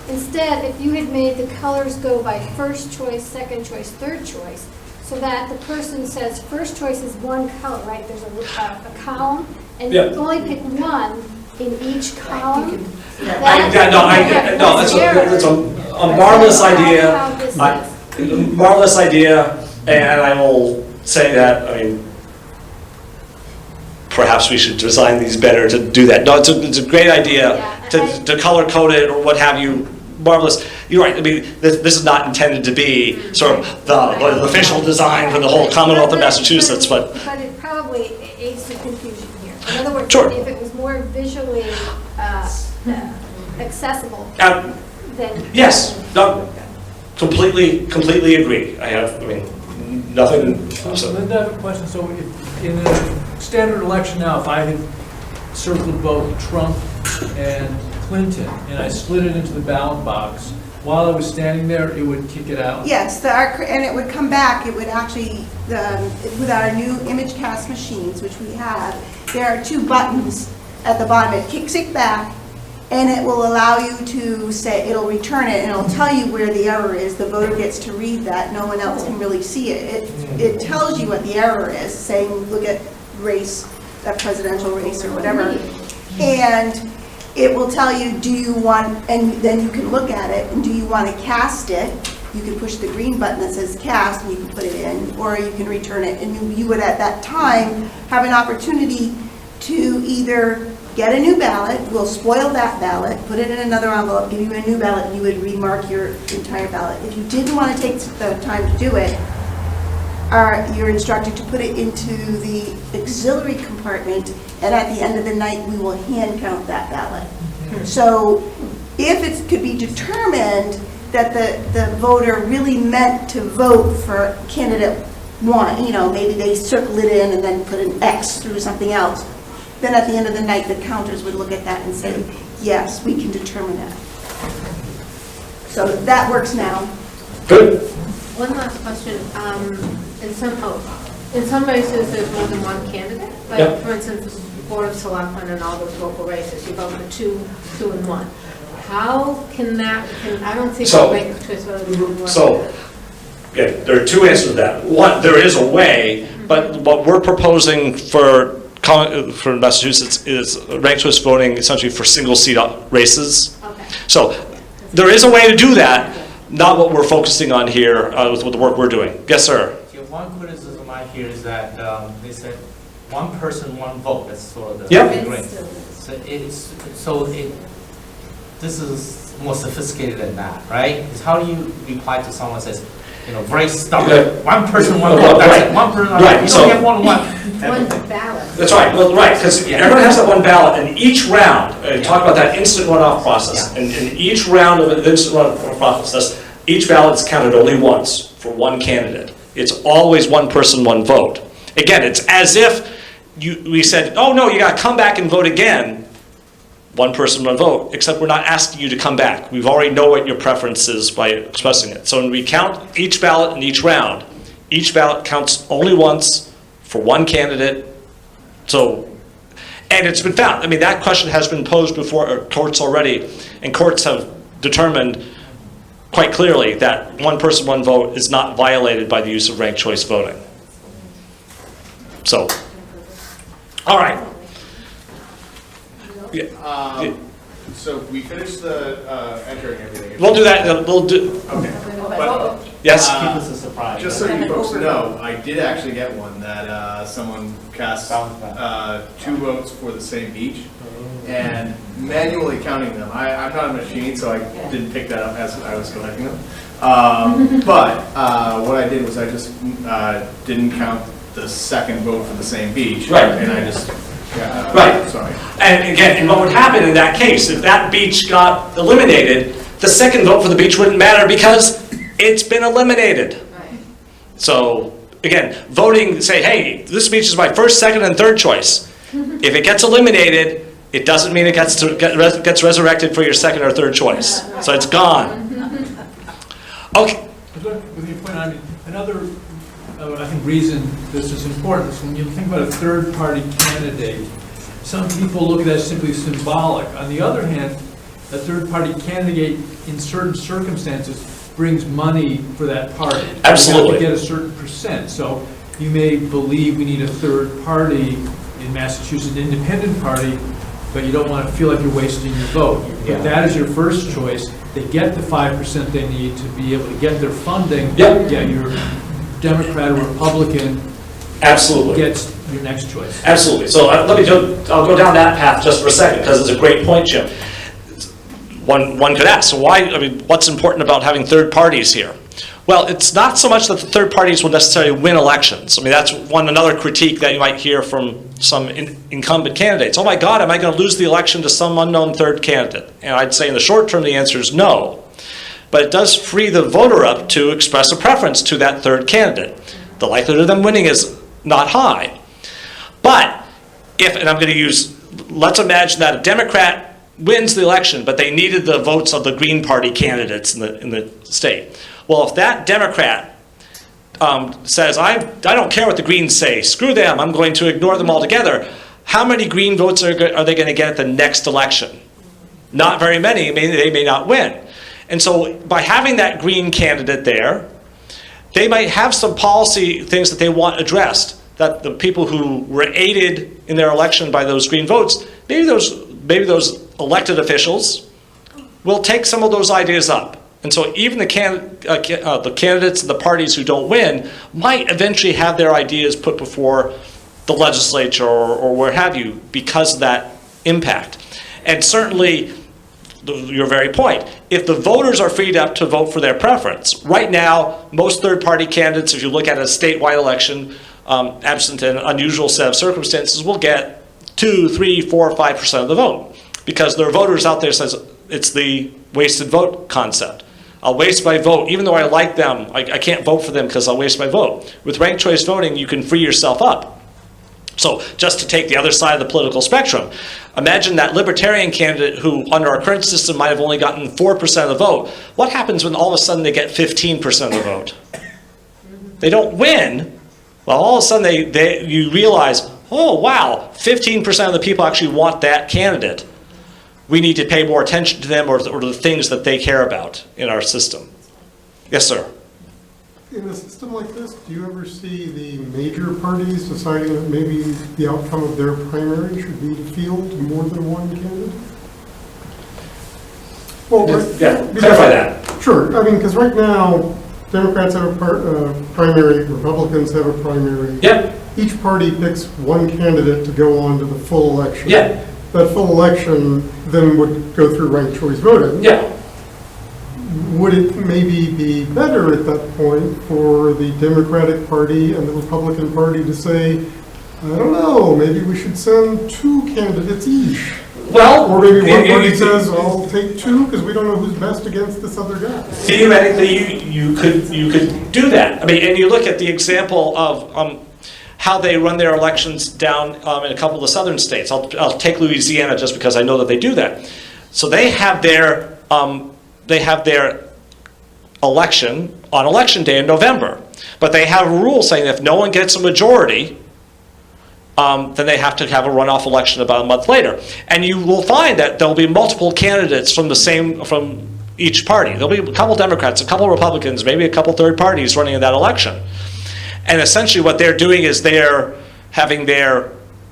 [SPEAKER 10] Instead, if you had made the colors go by first choice, second choice, third choice, so that the person says first choice is one color, right? There's a column, and you
[SPEAKER 2] Yeah.
[SPEAKER 10] only pick one in each column.
[SPEAKER 2] no, it's a marvelous idea. Marvelous idea, and I will say that, I mean, perhaps we should design these better to do that. No, it's a great idea to color code it or what have you. Marvelous. You're right. I mean, this is not intended to be sort of the official design for the whole Commonwealth of Massachusetts, but
[SPEAKER 10] But it probably aids the confusion here. In other words,
[SPEAKER 2] Sure.
[SPEAKER 10] if it was more visually accessible,
[SPEAKER 2] uh,
[SPEAKER 10] then.
[SPEAKER 2] yes, no, completely agree. I mean, nothing.
[SPEAKER 9] So Linda, I have a question. So if, in a standard election now, if I had circled both Trump and Clinton, and I slid it into the ballot box, while I was standing there, it would kick it out?
[SPEAKER 8] Yes, and it would come back, it would actually, with our new image cast machines, which we have, there are two buttons at the bottom. It kicks it back, and it will allow you to say, it'll return it, and it'll tell you where the error is. The voter gets to read that. No one else can really see it. It tells you what the error is, saying, look at race, that presidential race or whatever. And it will tell you, do you want, and then you can look at it, and do you want to cast it? You can push the green button that says cast, and you can put it in, or you can return it. And you would, at that time, have an opportunity to either get a new ballot, we'll spoil that ballot, put it in another envelope, give you a new ballot, and you would remark your entire ballot. If you didn't want to take the time to do it, you're instructed to put it into the auxiliary compartment, and at the end of the night, we will hand count that ballot. So if it could be determined that the voter really meant to vote for candidate one, maybe they circle it in and then put an X through something else, then at the end of the night, the counters would look at that and say, yes, we can determine that. So that works now.
[SPEAKER 2] Good.
[SPEAKER 3] One last question. In some races, there's more than one candidate. Like,
[SPEAKER 2] Yep.
[SPEAKER 3] for instance, Board of Selectmen and all those local races, you vote for two and one. How can that, I don't see
[SPEAKER 2] So-
[SPEAKER 3] how ranked choice voting would work.
[SPEAKER 2] So, yeah, there are two answers to that. One, there is a way, but what we're proposing for Massachusetts is ranked choice voting essentially for single seat races.
[SPEAKER 3] Okay.
[SPEAKER 2] So there is a way to do that, not what we're focusing on here with the work we're doing. Yes, sir.
[SPEAKER 6] Yeah, one criticism I hear is that they said one person, one vote. That's sort of the
[SPEAKER 2] Yep.
[SPEAKER 6] agreement. This is more sophisticated than that, right? Because how do you reply to someone who says, very stubborn,
[SPEAKER 2] Yeah.
[SPEAKER 6] one person, one vote, that's it, one person,
[SPEAKER 2] Right,
[SPEAKER 6] you
[SPEAKER 2] so-
[SPEAKER 6] don't get one.
[SPEAKER 3] One ballot.
[SPEAKER 2] That's right, well, right, because everyone has that one ballot, and each round, talk about that instant runoff process, and in each round of the instant runoff process, each ballot is counted only once for one candidate. It's always one person, one vote. Again, it's as if we said, oh no, you gotta come back and vote again, one person, one vote, except we're not asking you to come back. We've already know what your preference is by expressing it. So when we count each ballot in each round, each ballot counts only once for one candidate. So, and it's been found. I mean, that question has been posed before courts already, and courts have determined quite clearly that one person, one vote is not violated by the use of ranked choice voting. So, all right. Yeah.
[SPEAKER 11] So we finished the entering everything.
[SPEAKER 2] We'll do that. We'll do.
[SPEAKER 11] Okay. But,
[SPEAKER 2] Yes.
[SPEAKER 6] Keep us a surprise.
[SPEAKER 11] just so you folks know, I did actually get one that someone cast 2 votes for the same beach, and manually counting them. I'm not a machine, so I didn't pick that up as I was collecting them. But what I did was I just didn't count the second vote for the same beach,
[SPEAKER 2] Right.
[SPEAKER 11] and I just Yeah,
[SPEAKER 2] Right.
[SPEAKER 11] Sorry.
[SPEAKER 2] And again, and what would happen in that case, if that beach got eliminated, the second vote for the beach wouldn't matter because it's been eliminated. So, again, voting, say, hey, this beach is my first, second, and third choice. If it gets eliminated, it doesn't mean it gets resurrected for your second or third choice. So it's gone. Okay.
[SPEAKER 9] With your point, I mean, another, I think, reason this is important is when you think about a third-party candidate, some people look at that as simply symbolic. On the other hand, a third-party candidate in certain circumstances brings money for that party.
[SPEAKER 2] Absolutely.
[SPEAKER 9] You have to get a certain percent. So you may believe we need a third party in Massachusetts, independent party, but you don't want to feel like you're wasting your vote. If that is your first choice, they get the 5% they need to be able to get their funding.
[SPEAKER 2] Yep.
[SPEAKER 9] Yeah, your Democrat or Republican
[SPEAKER 2] Absolutely.
[SPEAKER 9] gets your next choice.
[SPEAKER 2] Absolutely. So I'll go down that path just for a second because it's a great point, Jim. One could ask, so what's important about having third parties here? Well, it's not so much that the third parties will necessarily win elections. I mean, that's another critique that you might hear from some incumbent candidates. Oh my God, am I going to lose the election to some unknown third candidate? And I'd say in the short term, the answer is no. But it does free the voter up to express a preference to that third candidate. The likelihood of them winning is not high. But and I'm going to use, let's imagine that a Democrat wins the election, but they needed the votes of the Green Party candidates in the state. Well, if that Democrat says, I don't care what the Greens say, screw them, I'm going to ignore them altogether, how many Green votes are they going to get at the next election? Not very many. They may not win. And so by having that Green candidate there, they might have some policy things that they want addressed, that the people who were aided in their election by those Green votes, maybe those elected officials will take some of those ideas up. And so even the candidates and the parties who don't win might eventually have their ideas put before the legislature or where have you because of that impact. And certainly, your very point, if the voters are freed up to vote for their preference, right now, most third-party candidates, if you look at a statewide election, absent an unusual set of circumstances, will get 2, 3, 4, 5% of the vote because there are voters out there says it's the wasted vote concept. I'll waste my vote, even though I like them, I can't vote for them because I'll waste my vote. With ranked choice voting, you can free yourself up. So just to take the other side of the political spectrum, imagine that libertarian candidate who under our current system might have only gotten 4% of the vote. What happens when all of a sudden they get 15% of the vote? They don't win. Well, all of a sudden you realize, oh wow, 15% of the people actually want that candidate. We need to pay more attention to them or the things that they care about in our system. Yes, sir.
[SPEAKER 7] In a system like this, do you ever see the major parties deciding that maybe the outcome of their primary should be to field more than one candidate? Well,
[SPEAKER 2] Clarify that.
[SPEAKER 7] Sure. I mean, because right now, Democrats have a primary, Republicans have a primary.
[SPEAKER 2] Yep.
[SPEAKER 7] Each party picks one candidate to go on to the full election.
[SPEAKER 2] Yeah.
[SPEAKER 7] That full election then would go through ranked choice voting.
[SPEAKER 2] Yeah.
[SPEAKER 7] Would it maybe be better at that point for the Democratic Party and the Republican Party to say, I don't know, maybe we should send 2 candidates each?
[SPEAKER 2] Well,
[SPEAKER 7] Or maybe one party says, I'll take 2 because we don't know who's best against this other guy.
[SPEAKER 2] Theoretically, you could do that. I mean, and you look at the example of how they run their elections down in a couple of the southern states. I'll take Louisiana just because I know that they do that. So they have their election on election day in November, but they have a rule saying that if no one gets a majority, then they have to have a runoff election about a month later. And you will find that there'll be multiple candidates from each party. There'll be a couple Democrats, a couple Republicans, maybe a couple third parties running in that election. And essentially what they're doing is they're having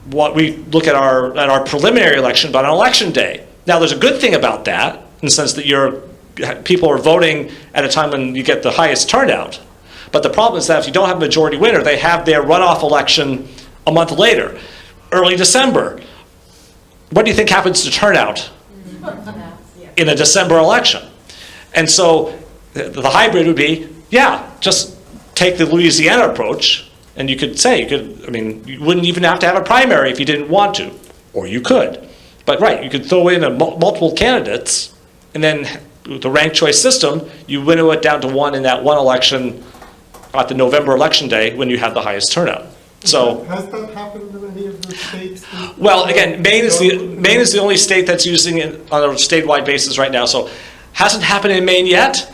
[SPEAKER 2] what we look at our preliminary election, but on election day. Now there's a good thing about that, in the sense that people are voting at a time when you get the highest turnout. But the problem is that if you don't have a majority winner, they have their runoff election a month later, early December. What do you think happens to turnout in a December election? And so the hybrid would be, just take the Louisiana approach And you could say, you wouldn't even have to have a primary if you didn't want to, or you could. But right, you could throw in multiple candidates, and then with the ranked choice system, you winnow it down to one in that one election at the November election day when you have the highest turnout. So,
[SPEAKER 7] has that happened in any of the states?
[SPEAKER 2] well, again, Maine is the only state that's using it on a statewide basis right now. So, hasn't happened in Maine yet.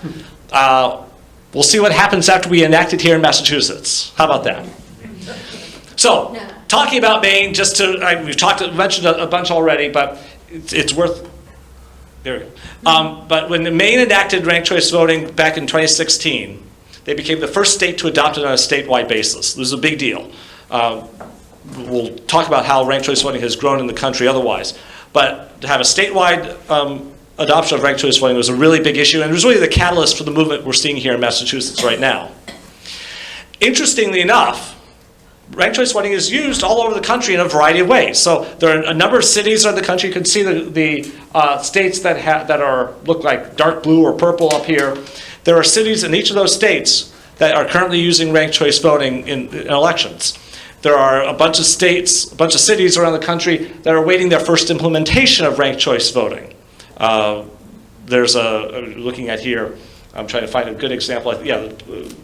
[SPEAKER 2] We'll see what happens after we enact it here in Massachusetts. How about that? So, talking about Maine, we've mentioned a bunch already, but it's worth. There we go. But when Maine enacted ranked choice voting back in 2016, they became the first state to adopt it on a statewide basis. This is a big deal. We'll talk about how ranked choice voting has grown in the country otherwise. But to have a statewide adoption of ranked choice voting was a really big issue, and it was really the catalyst for the movement we're seeing here in Massachusetts right now. Interestingly enough, ranked choice voting is used all over the country in a variety of ways. So there are a number of cities around the country. You can see the states that look like dark blue or purple up here. There are cities in each of those states that are currently using ranked choice voting in elections. There are a bunch of cities around the country that are awaiting their first implementation of ranked choice voting. Looking at here, I'm trying to find a good example.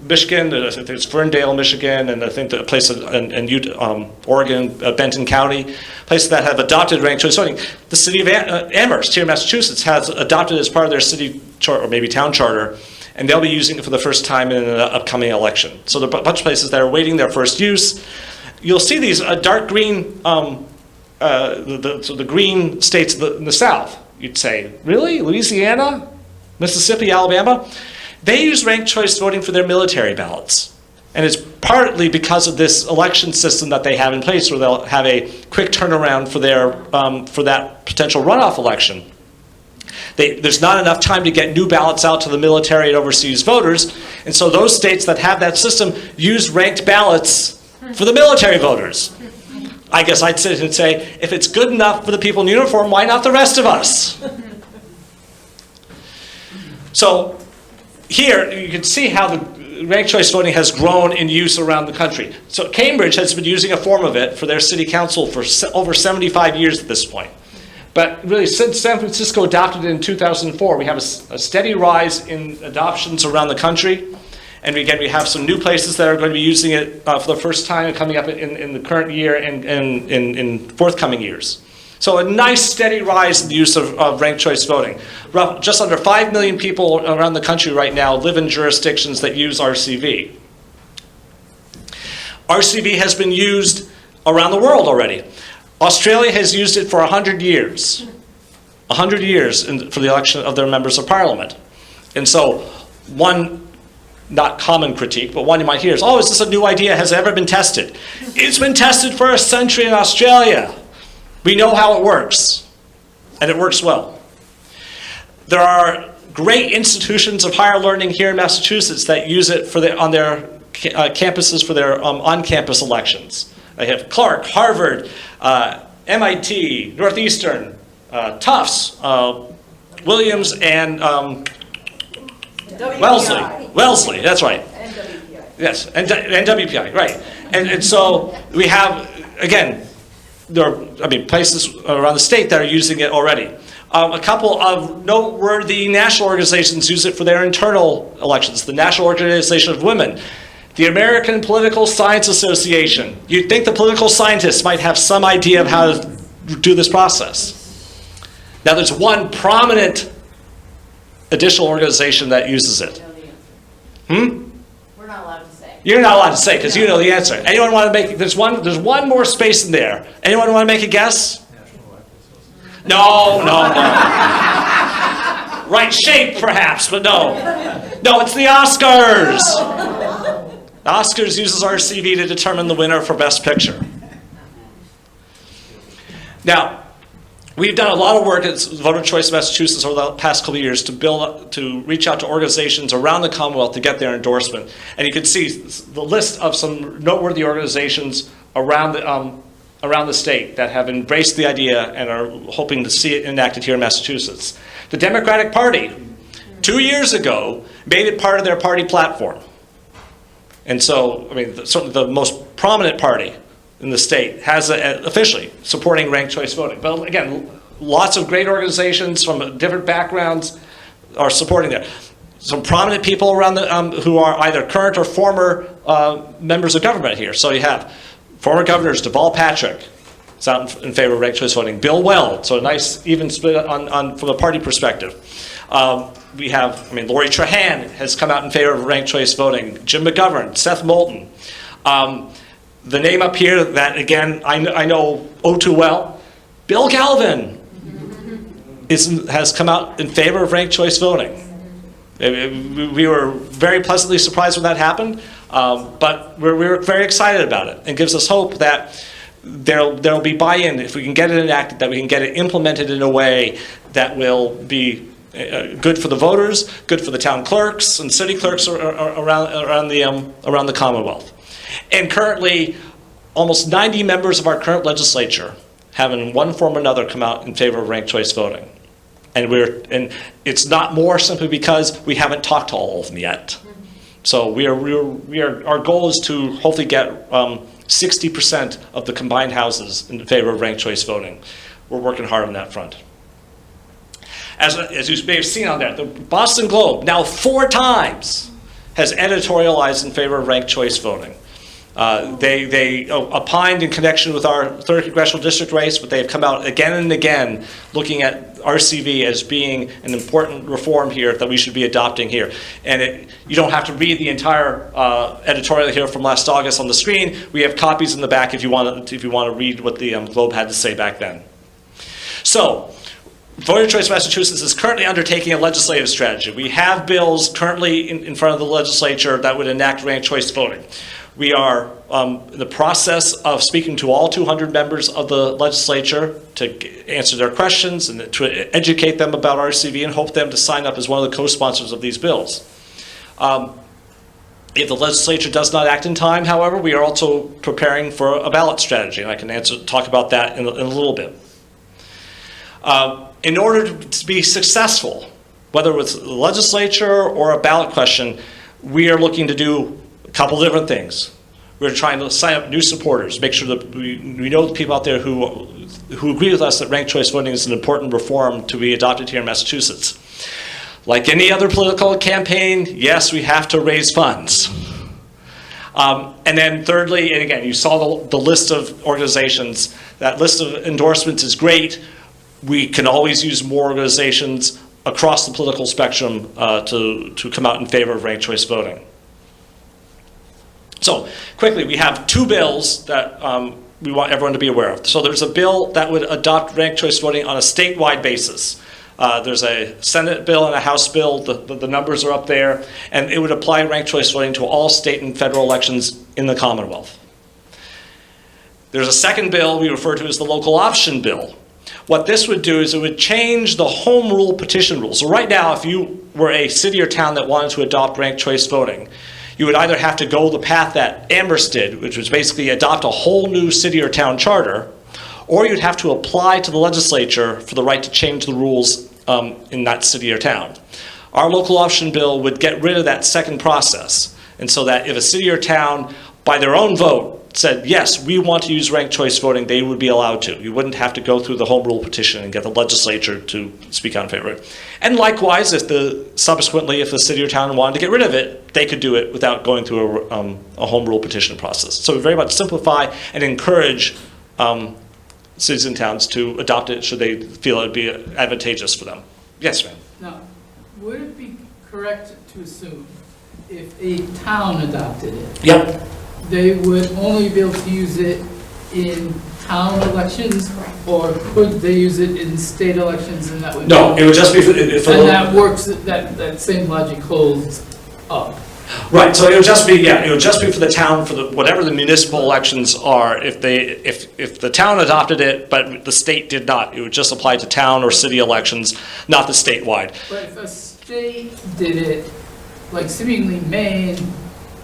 [SPEAKER 2] Michigan, I think it's Ferndale, Michigan, and I think the place in Oregon, Benton County, places that have adopted ranked choice voting. The city of Amherst here in Massachusetts has adopted as part of their city charter, or maybe town charter, and they'll be using it for the first time in an upcoming election. So there are a bunch of places that are awaiting their first use. You'll see these dark green, the green states in the South. You'd say, really? Louisiana? Mississippi, Alabama? They use ranked choice voting for their military ballots. And it's partly because of this election system that they have in place, where they'll have a quick turnaround for that potential runoff election. There's not enough time to get new ballots out to the military and overseas voters, and so those states that have that system use ranked ballots for the military voters. I guess I'd sit and say, if it's good enough for the people in uniform, why not the rest of us? So here you can see how the ranked choice voting has grown in use around the country. So Cambridge has been using a form of it for their city council for over 75 years at this point. But really, since San Francisco adopted it in 2004, we have a steady rise in adoptions around the country. And again, we have some new places that are going to be using it for the first time coming up in the current year and in forthcoming years. So a nice steady rise in the use of ranked choice voting. Just under 5 million people around the country right now live in jurisdictions that use RCV. RCV has been used around the world already. Australia has used it for 100 years. 100 years for the election of their members of parliament. And so one not common critique, but one you might hear is, is this a new idea? Has it ever been tested? It's been tested for a century in Australia. We know how it works, and it works well. There are great institutions of higher learning here in Massachusetts that use it on their campuses for their on-campus elections. They have Clark, Harvard, MIT, Northeastern, Tufts, Williams, and Wellesley, that's right.
[SPEAKER 4] And WPI.
[SPEAKER 2] Yes, and WPI, right. And so we have, again, there are places around the state that are using it already. A couple of noteworthy national organizations use it for their internal elections. The National Organization of Women, the American Political Science Association. You'd think the political scientists might have some idea of how to do this process. Now there's one prominent additional organization that uses it.
[SPEAKER 4] We're not allowed to say.
[SPEAKER 2] You're not allowed to say because you know the answer. Anyone want to make? There's one more space in there. Anyone want to make a guess? No. Right shape perhaps, but no. No, it's the Oscars. The Oscars uses RCV to determine the winner for Best Picture. Now, we've done a lot of work at Voter Choice Massachusetts over the past couple of years to reach out to organizations around the Commonwealth to get their endorsement. And you can see the list of some noteworthy organizations around the state that have embraced the idea and are hoping to see it enacted here in Massachusetts. The Democratic Party, 2 years ago, made it part of their party platform. And so, certainly the most prominent party in the state has officially supporting ranked choice voting. But again, lots of great organizations from different backgrounds are supporting that. Some prominent people around who are either current or former members of government here. So you have former governors Deval Patrick, is out in favor of ranked choice voting. Bill Weld, so a nice even split from a party perspective. We have, Lori Trahan has come out in favor of ranked choice voting. Jim McGovern, Seth Moulton. The name up here that, again, I know oh too well, Bill Galvin has come out in favor of ranked choice voting. We were very pleasantly surprised when that happened, but we're very excited about it. It gives us hope that there'll be buy-in if we can get it enacted, that we can get it implemented in a way that will be good for the voters, good for the town clerks and city clerks around the Commonwealth. And currently, almost 90 members of our current legislature have in one form or another come out in favor of ranked choice voting. And it's not more simply because we haven't talked to all of them yet. So our goal is to hopefully get 60% of the combined houses in favor of ranked choice voting. We're working hard on that front. As you may have seen on there, the Boston Globe now 4 times has editorialized in favor of ranked choice voting. They opined in connection with our 3rd congressional district race, but they have come out again and again looking at RCV as being an important reform here that we should be adopting here. And you don't have to read the entire editorial here from last August on the screen. We have copies in the back if you want to read what the Globe had to say back then. So, Voter Choice Massachusetts is currently undertaking a legislative strategy. We have bills currently in front of the legislature that would enact ranked choice voting. We are in the process of speaking to all 200 members of the legislature to answer their questions and to educate them about RCV and hope them to sign up as one of the co-sponsors of these bills. If the legislature does not act in time, however, we are also preparing for a ballot strategy, and I can talk about that in a little bit. In order to be successful, whether it's the legislature or a ballot question, we are looking to do a couple different things. We're trying to sign up new supporters, make sure that we know the people out there who agree with us that ranked choice voting is an important reform to be adopted here in Massachusetts. Like any other political campaign, yes, we have to raise funds. And then thirdly, and again, you saw the list of organizations. That list of endorsements is great. We can always use more organizations across the political spectrum to come out in favor of ranked choice voting. So quickly, we have 2 bills that we want everyone to be aware of. So there's a bill that would adopt ranked choice voting on a statewide basis. There's a Senate bill and a House bill. The numbers are up there. And it would apply ranked choice voting to all state and federal elections in the Commonwealth. There's a second bill we refer to as the local option bill. What this would do is it would change the home rule petition rules. So right now, if you were a city or town that wanted to adopt ranked choice voting, you would either have to go the path that Amherst did, which was basically adopt a whole new city or town charter, or you'd have to apply to the legislature for the right to change the rules in that city or town. Our local option bill would get rid of that second process. And so that if a city or town, by their own vote, said, yes, we want to use ranked choice voting, they would be allowed to. You wouldn't have to go through the home rule petition and get the legislature to speak out in favor of it. And likewise, subsequently, if the city or town wanted to get rid of it, they could do it without going through a home rule petition process. So we very much simplify and encourage cities and towns to adopt it should they feel it would be advantageous for them. Yes, ma'am.
[SPEAKER 12] Now, would it be correct to assume if a town adopted it,
[SPEAKER 2] Yep.
[SPEAKER 12] they would only be able to use it in town elections, or could they use it in state elections and that would?
[SPEAKER 2] No, it would just be for
[SPEAKER 12] and that works, that same logic holds up.
[SPEAKER 2] Right, so it would just be for the town, for whatever the municipal elections are. If the town adopted it, but the state did not, it would just apply to town or city elections, not the statewide.
[SPEAKER 12] But if a state did it, like seemingly Maine,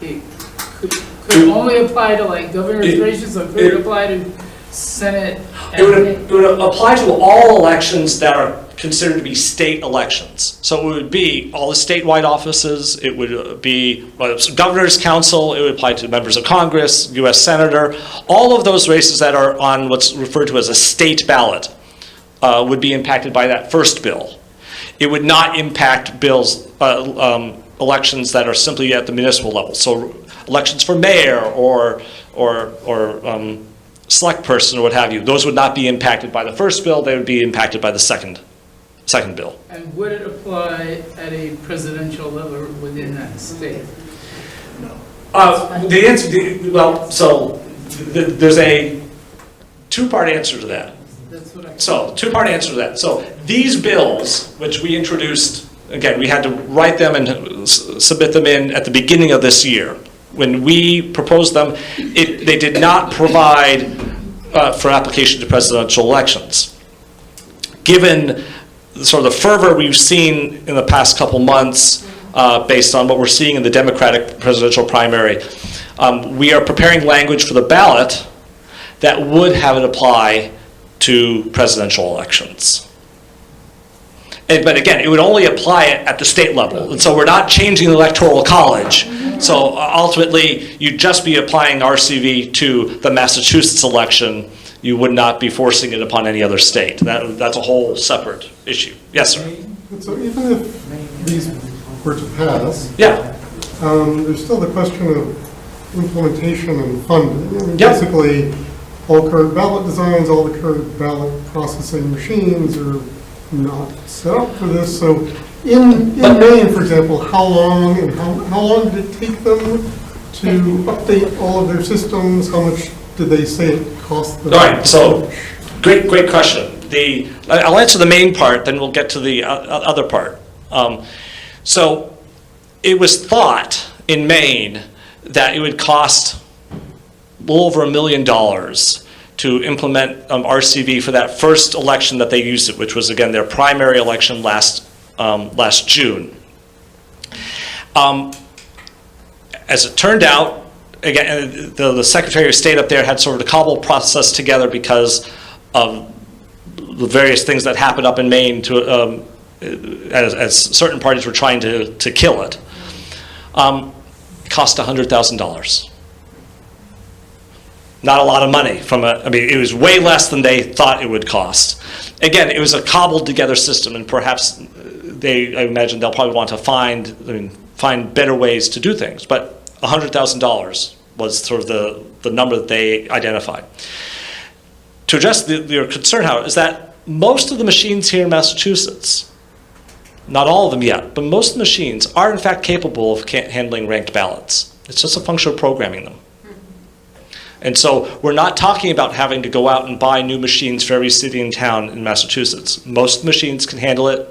[SPEAKER 12] it could only apply to like governor's races, or could it apply to Senate?
[SPEAKER 2] It would apply to all elections that are considered to be state elections. So it would be all the statewide offices, it would be governor's council, it would apply to members of Congress, US senator, all of those races that are on what's referred to as a state ballot would be impacted by that first bill. It would not impact bills, elections that are simply at the municipal level. So elections for mayor or select person or what have you, those would not be impacted by the first bill, they would be impacted by the second bill.
[SPEAKER 12] And would it apply at a presidential level within that state?
[SPEAKER 2] The answer, well, so there's a two-part answer to that.
[SPEAKER 12] That's what I.
[SPEAKER 2] So, two-part answer to that. So, these bills, which we introduced, again, we had to write them and submit them in at the beginning of this year. When we proposed them, they did not provide for application to presidential elections. Given sort of the fervor we've seen in the past couple months, based on what we're seeing in the Democratic presidential primary, we are preparing language for the ballot that would have it apply to presidential elections. But again, it would only apply it at the state level. And so we're not changing the electoral college. So ultimately, you'd just be applying RCV to the Massachusetts election. You would not be forcing it upon any other state. That's a whole separate issue. Yes, sir.
[SPEAKER 7] So even if these were to pass,
[SPEAKER 2] Yeah.
[SPEAKER 7] there's still the question of implementation and funding. I mean,
[SPEAKER 2] Yep.
[SPEAKER 7] basically, all current ballot designs, all the current ballot processing machines are not set up for this. So in Maine, for example, how long did it take them to update all of their systems? How much did they say it cost them?
[SPEAKER 2] All right, so great question. I'll answer the main part, then we'll get to the other part. So it was thought in Maine that it would cost a little over $1 million to implement RCV for that first election that they used it, which was, again, their primary election last June. As it turned out, again, the Secretary of State up there had sort of the cobble process together because of the various things that happened up in Maine as certain parties were trying to kill it. It cost $100,000. Not a lot of money it was way less than they thought it would cost. Again, it was a cobbled together system, and perhaps I imagine they'll probably want to find better ways to do things, but $100,000 was sort of the number that they identified. To address your concern, however, is that most of the machines here in Massachusetts, not all of them yet, but most of the machines are in fact capable of handling ranked ballots. It's just a function of programming them. And so we're not talking about having to go out and buy new machines for every city and town in Massachusetts. Most machines can handle it.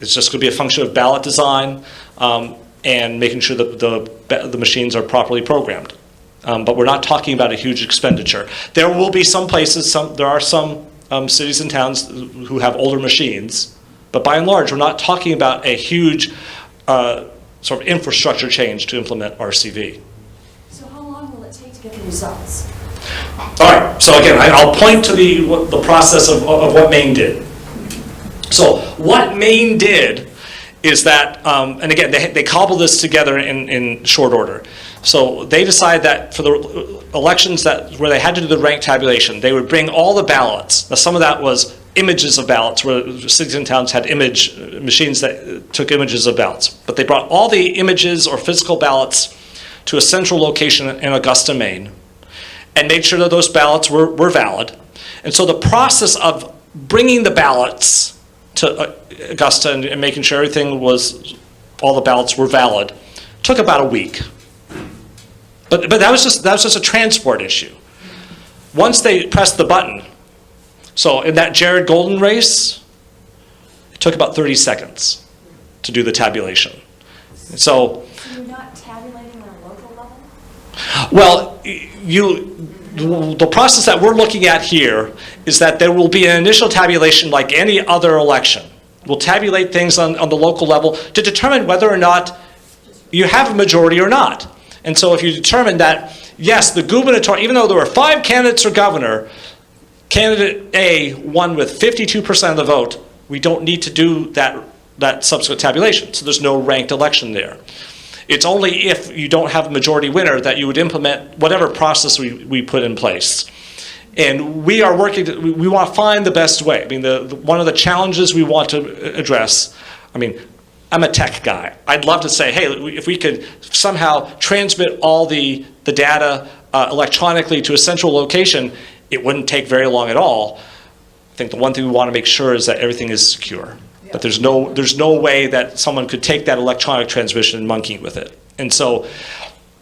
[SPEAKER 2] It's just going to be a function of ballot design and making sure that the machines are properly programmed. But we're not talking about a huge expenditure. There will be some places, there are some cities and towns who have older machines, but by and large, we're not talking about a huge sort of infrastructure change to implement RCV.
[SPEAKER 5] So how long will it take to get the results?
[SPEAKER 2] All right, so again, I'll point to the process of what Maine did. So what Maine did is that, and again, they cobbled this together in short order. So they decided that for the elections where they had to do the rank tabulation, they would bring all the ballots. Now, some of that was images of ballots, where cities and towns had image machines that took images of ballots. But they brought all the images or physical ballots to a central location in Augusta, Maine, and made sure that those ballots were valid. And so the process of bringing the ballots to Augusta and making sure all the ballots were valid, took about a week. But that was just a transport issue. Once they pressed the button, so in that Jared Golden race, it took about 30 seconds to do the tabulation. So
[SPEAKER 5] you're not tabulating on a local level?
[SPEAKER 2] Well, the process that we're looking at here is that there will be an initial tabulation like any other election. We'll tabulate things on the local level to determine whether or not you have a majority or not. And so if you determine that, yes, the gubernatorial, even though there were 5 candidates for governor, candidate A won with 52% of the vote, we don't need to do that subsequent tabulation, so there's no ranked election there. It's only if you don't have a majority winner that you would implement whatever process we put in place. And we are working, we want to find the best way. I mean, one of the challenges we want to address, I mean, I'm a tech guy. I'd love to say, hey, if we could somehow transmit all the data electronically to a central location, it wouldn't take very long at all. I think the one thing we want to make sure is that everything is secure. That there's no way that someone could take that electronic transmission and monkey with it. And so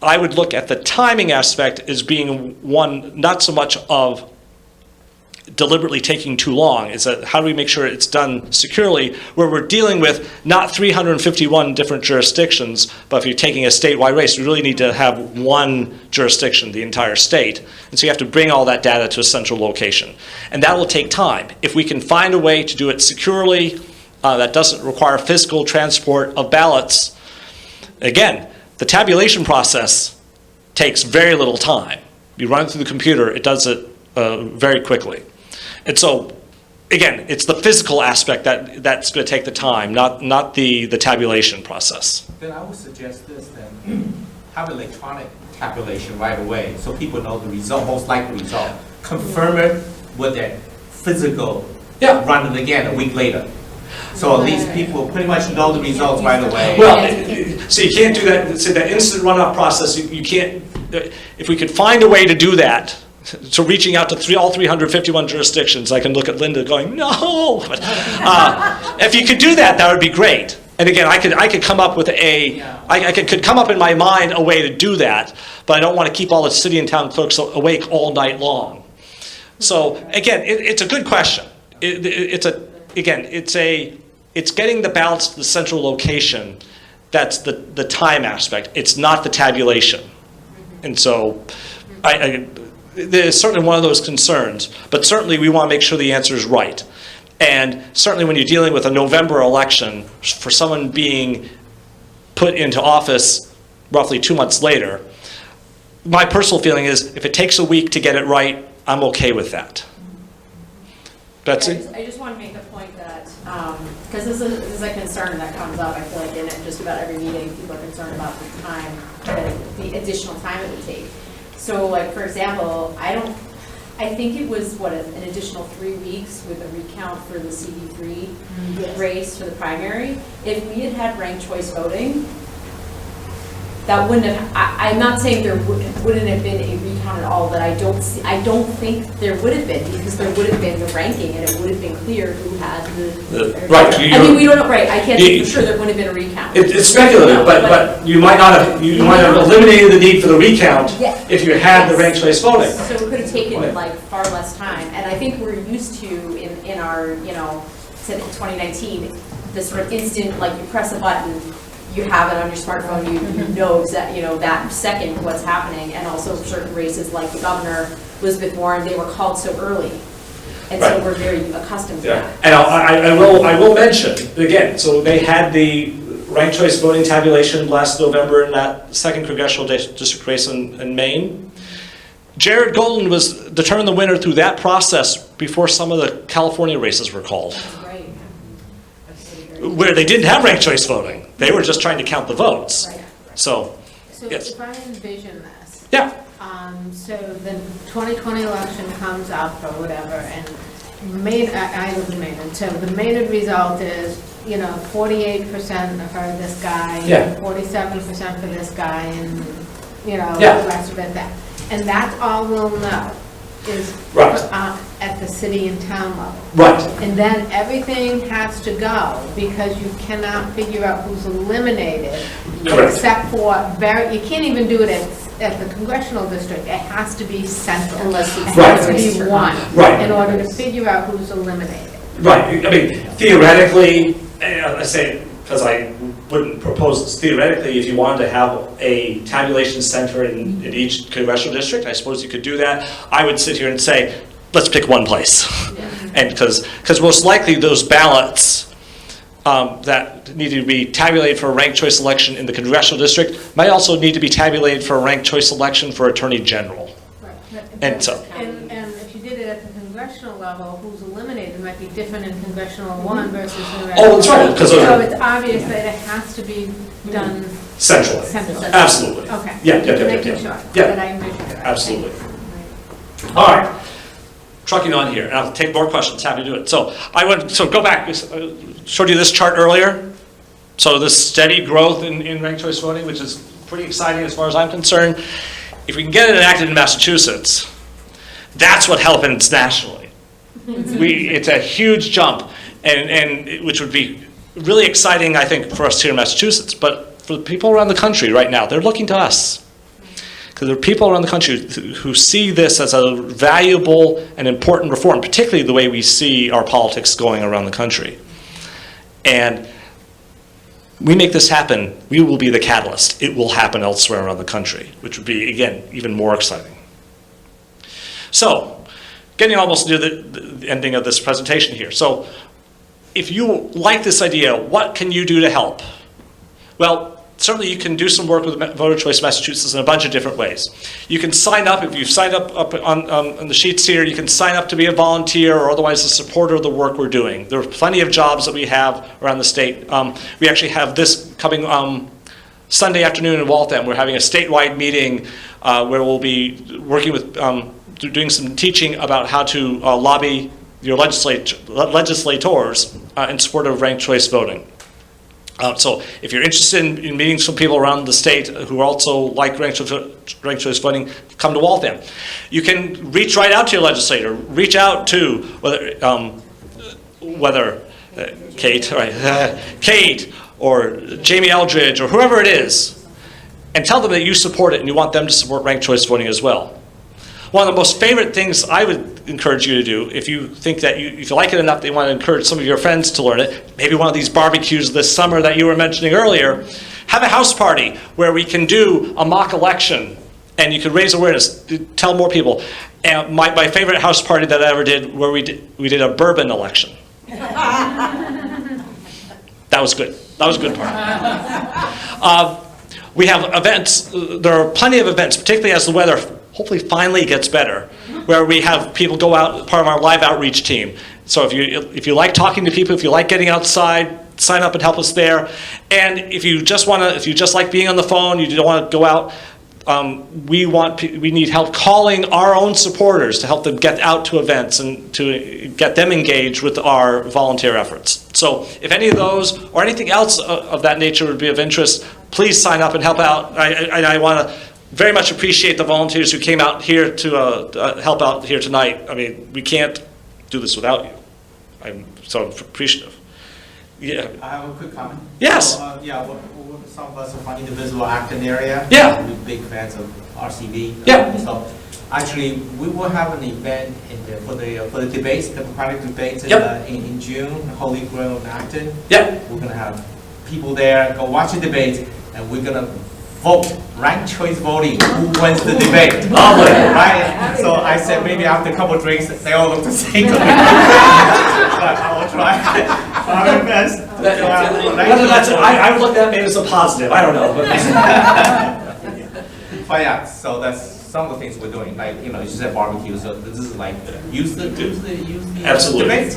[SPEAKER 2] I would look at the timing aspect as being one, not so much of deliberately taking too long, is that how do we make sure it's done securely, where we're dealing with not 351 different jurisdictions, but if you're taking a statewide race, we really need to have one jurisdiction, the entire state. And so you have to bring all that data to a central location. And that will take time. If we can find a way to do it securely, that doesn't require physical transport of ballots, again, the tabulation process takes very little time. You run it through the computer, it does it very quickly. And so, again, it's the physical aspect that's going to take the time, not the tabulation process.
[SPEAKER 6] Then I would suggest this then, have electronic tabulation right away, so people know the result, most likely result. Confirm it with that physical, run it again a week later. So at least people pretty much know the results right away.
[SPEAKER 2] Well, so you can't do that, so that instant runoff process, you can't, if we could find a way to do that, so reaching out to all 351 jurisdictions, I can look at Linda going, no! But, if you could do that, that would be great. And again, I could come up with I could come up in my mind a way to do that, but I don't want to keep all the city and town clerks awake all night long. So again, it's a good question. It's getting the ballots to the central location. That's the time aspect. It's not the tabulation. And so there's certainly one of those concerns, but certainly we want to make sure the answer is right. And certainly when you're dealing with a November election, for someone being put into office roughly 2 months later, my personal feeling is if it takes a week to get it right, I'm okay with that. Betsy?
[SPEAKER 4] I just want to make the point that, because this is a concern that comes up, I feel like in just about every meeting, people are concerned about the time, the additional time it would take. So like, for example, I think it was, an additional 3 weeks with a recount for the CD3 race for the primary. If we had had ranked choice voting, that wouldn't have, I'm not saying there wouldn't have been a recount at all, but I don't think there would have been, because there would have been the ranking and it would have been clear who had
[SPEAKER 2] right.
[SPEAKER 4] I mean, we don't know, right, I can't say for sure there wouldn't have been a recount.
[SPEAKER 2] It's speculative, but you might not have, might have eliminated the need for the recount if you had the ranked choice voting.
[SPEAKER 4] So it could have taken like far less time, and I think we're used to in our, since 2019, this sort of instant, like you press a button, you have it on your smartphone, you know exactly, that second what's happening, and also certain races like the governor, Elizabeth Warren, they were called so early. And so we're very accustomed to that.
[SPEAKER 2] And I will mention, again, so they had the ranked choice voting tabulation last November in that second congressional district race in Maine. Jared Golden was determined the winner through that process before some of the California races were called.
[SPEAKER 4] Right.
[SPEAKER 2] Where they didn't have ranked choice voting. They were just trying to count the votes.
[SPEAKER 4] Right.
[SPEAKER 2] So yes.
[SPEAKER 3] If I envision this.
[SPEAKER 2] Yeah.
[SPEAKER 3] So the 2020 election comes up or whatever, and I live in Maine, and so the Maynard result is, 48% for this guy, and 47% for this guy, and, the rest of it, that. And that's all we'll know is at the city and town level.
[SPEAKER 2] Right.
[SPEAKER 3] And then everything has to go, because you cannot figure out who's eliminated.
[SPEAKER 2] Correct.
[SPEAKER 3] Except for you can't even do it at the congressional district. It has to be central. Unless it has to be one.
[SPEAKER 2] Right.
[SPEAKER 3] In order to figure out who's eliminated.
[SPEAKER 2] Right. I mean, theoretically, I say, because I wouldn't propose this, theoretically, if you wanted to have a tabulation center in each congressional district, I suppose you could do that. I would sit here and say, let's pick one place. And because most likely those ballots that need to be tabulated for a ranked choice election in the congressional district might also need to be tabulated for a ranked choice election for Attorney General.
[SPEAKER 3] Right.
[SPEAKER 2] And so.
[SPEAKER 3] And if you did it at the congressional level, who's eliminated might might be different in congressional one versus New
[SPEAKER 2] Oh, that's right, because those
[SPEAKER 3] So
[SPEAKER 2] are
[SPEAKER 3] it's obvious that it has to be done
[SPEAKER 2] centrally.
[SPEAKER 3] centrally.
[SPEAKER 2] Absolutely.
[SPEAKER 3] Okay.
[SPEAKER 2] Yeah, yeah, yeah, yeah,
[SPEAKER 3] Making
[SPEAKER 2] yeah.
[SPEAKER 3] sure
[SPEAKER 2] Yeah.
[SPEAKER 3] that I measured it right.
[SPEAKER 2] Absolutely. All right, trucking on here, and I'll take more questions, happy to do it. So go back, showed you this chart earlier. So this steady growth in ranked choice voting, which is pretty exciting as far as I'm concerned. If we can get it enacted in Massachusetts, that's what happens nationally. It's a huge jump, and which would be really exciting, I think, for us here in Massachusetts. But for the people around the country right now, they're looking to us. Because there are people around the country who see this as a valuable and important reform, particularly the way we see our politics going around the country. And we make this happen, we will be the catalyst. It will happen elsewhere around the country, which would be, again, even more exciting. So, getting almost near the ending of this presentation here. So, if you like this idea, what can you do to help? Well, certainly you can do some work with Voter Choice Massachusetts in a bunch of different ways. You can sign up, if you've signed up on the sheets here, you can sign up to be a volunteer or otherwise a supporter of the work we're doing. There are plenty of jobs that we have around the state. We actually have this coming Sunday afternoon in Waltham. We're having a statewide meeting where we'll be working with, doing some teaching about how to lobby your legislators in support of ranked choice voting. So if you're interested in meeting some people around the state who also like ranked choice voting, come to Waltham. You can reach right out to your legislator. Reach out to whether Kate, right, Kate or Jamie Eldridge or whoever it is, and tell them that you support it and you want them to support ranked choice voting as well. One of the most favorite things I would encourage you to do, if you think that if you like it enough that you want to encourage some of your friends to learn it, maybe one of these barbecues this summer that you were mentioning earlier, have a house party where we can do a mock election and you can raise awareness, tell more people. And my favorite house party that I ever did, where we did a bourbon election. That was good. That was a good part. We have events, there are plenty of events, particularly as the weather hopefully finally gets better, where we have people go out, part of our live outreach team. So if you like talking to people, if you like getting outside, sign up and help us there. And if you just like being on the phone, you don't want to go out, we need help calling our own supporters to help them get out to events and to get them engaged with our volunteer efforts. So if any of those or anything else of that nature would be of interest, please sign up and help out. I want to very much appreciate the volunteers who came out here to help out here tonight. I mean, we can't do this without you. I'm so appreciative. Yeah.
[SPEAKER 6] I have a quick comment.
[SPEAKER 2] Yes.
[SPEAKER 6] So, some of us are from the Visible Acton area.
[SPEAKER 2] Yeah.
[SPEAKER 6] We're big fans of RCV.
[SPEAKER 2] Yeah.
[SPEAKER 6] So actually, we will have an event for the debates, the Democratic debates in June, Holy Grail in Acton.
[SPEAKER 2] Yeah.
[SPEAKER 6] We're gonna have people there go watch the debate, and we're gonna vote, ranked choice voting, who wins the debate.
[SPEAKER 2] Lovely.
[SPEAKER 6] Right? So I said maybe after a couple of drinks, they all look the same to me. But I will try my best.
[SPEAKER 2] I would look at that maybe as a positive. I don't know.
[SPEAKER 6] But yeah, so that's some of the things we're doing. Like, you just said barbecue, so this is like, use the
[SPEAKER 2] Absolutely.
[SPEAKER 6] debates.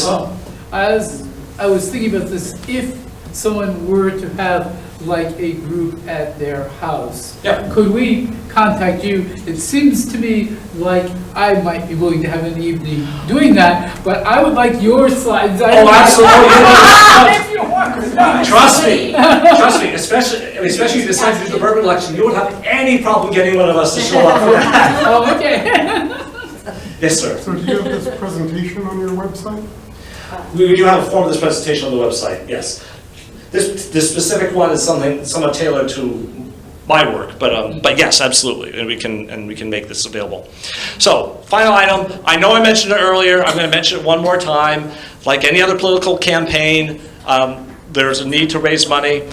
[SPEAKER 6] So,
[SPEAKER 2] Yes.
[SPEAKER 12] I was thinking about this, if someone were to have like a group at their house, could we contact you? It seems to me like I might be willing to have an evening doing that, but I would like your slides.
[SPEAKER 2] Oh, absolutely. Trust me, especially if you decide to do the bourbon election, you won't have any problem getting one of us to show up for that.
[SPEAKER 12] Oh, okay.
[SPEAKER 2] Yes, sir.
[SPEAKER 7] So do you have this presentation on your website?
[SPEAKER 2] We do have a form of this presentation on the website, yes. This specific one is somewhat tailored to my work, but yes, absolutely, and we can make this available. So, final item. I know I mentioned it earlier. I'm going to mention it one more time. Like any other political campaign, there's a need to raise money.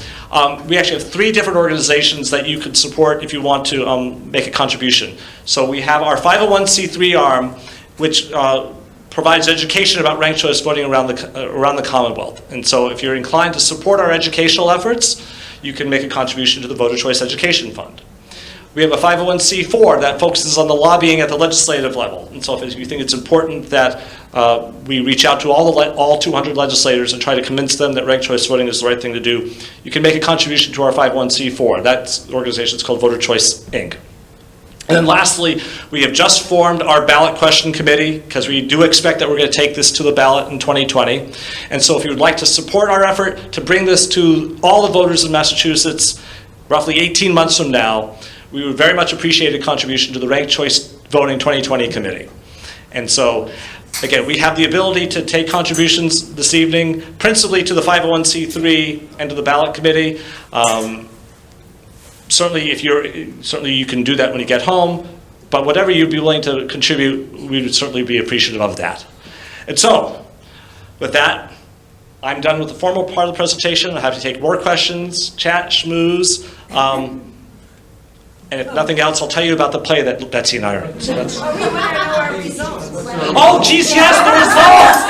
[SPEAKER 2] We actually have 3 different organizations that you could support if you want to make a contribution. So we have our 501c3 arm, which provides education about ranked choice voting around the Commonwealth. And so if you're inclined to support our educational efforts, you can make a contribution to the Voter Choice Education Fund. We have a 501c4 that focuses on the lobbying at the legislative level. And so if you think it's important that we reach out to all 200 legislators and try to convince them that ranked choice voting is the right thing to do, you can make a contribution to our 501c4. That organization is called Voter Choice, Inc. And then lastly, we have just formed our ballot question committee because we do expect that we're going to take this to the ballot in 2020. And so if you would like to support our effort to bring this to all the voters in Massachusetts roughly 18 months from now, we would very much appreciate a contribution to the Ranked Choice Voting 2020 committee. And so, again, we have the ability to take contributions this evening, principally to the 501c3 and to the ballot committee. Certainly, you can do that when you get home, but whatever you'd be willing to contribute, we would certainly be appreciative of that. And so, with that, I'm done with the formal part of the presentation. I have to take more questions, chat, schmooze, and if nothing else, I'll tell you about the play that Betsy and I are in. So that's... Oh, geez, yes, the results!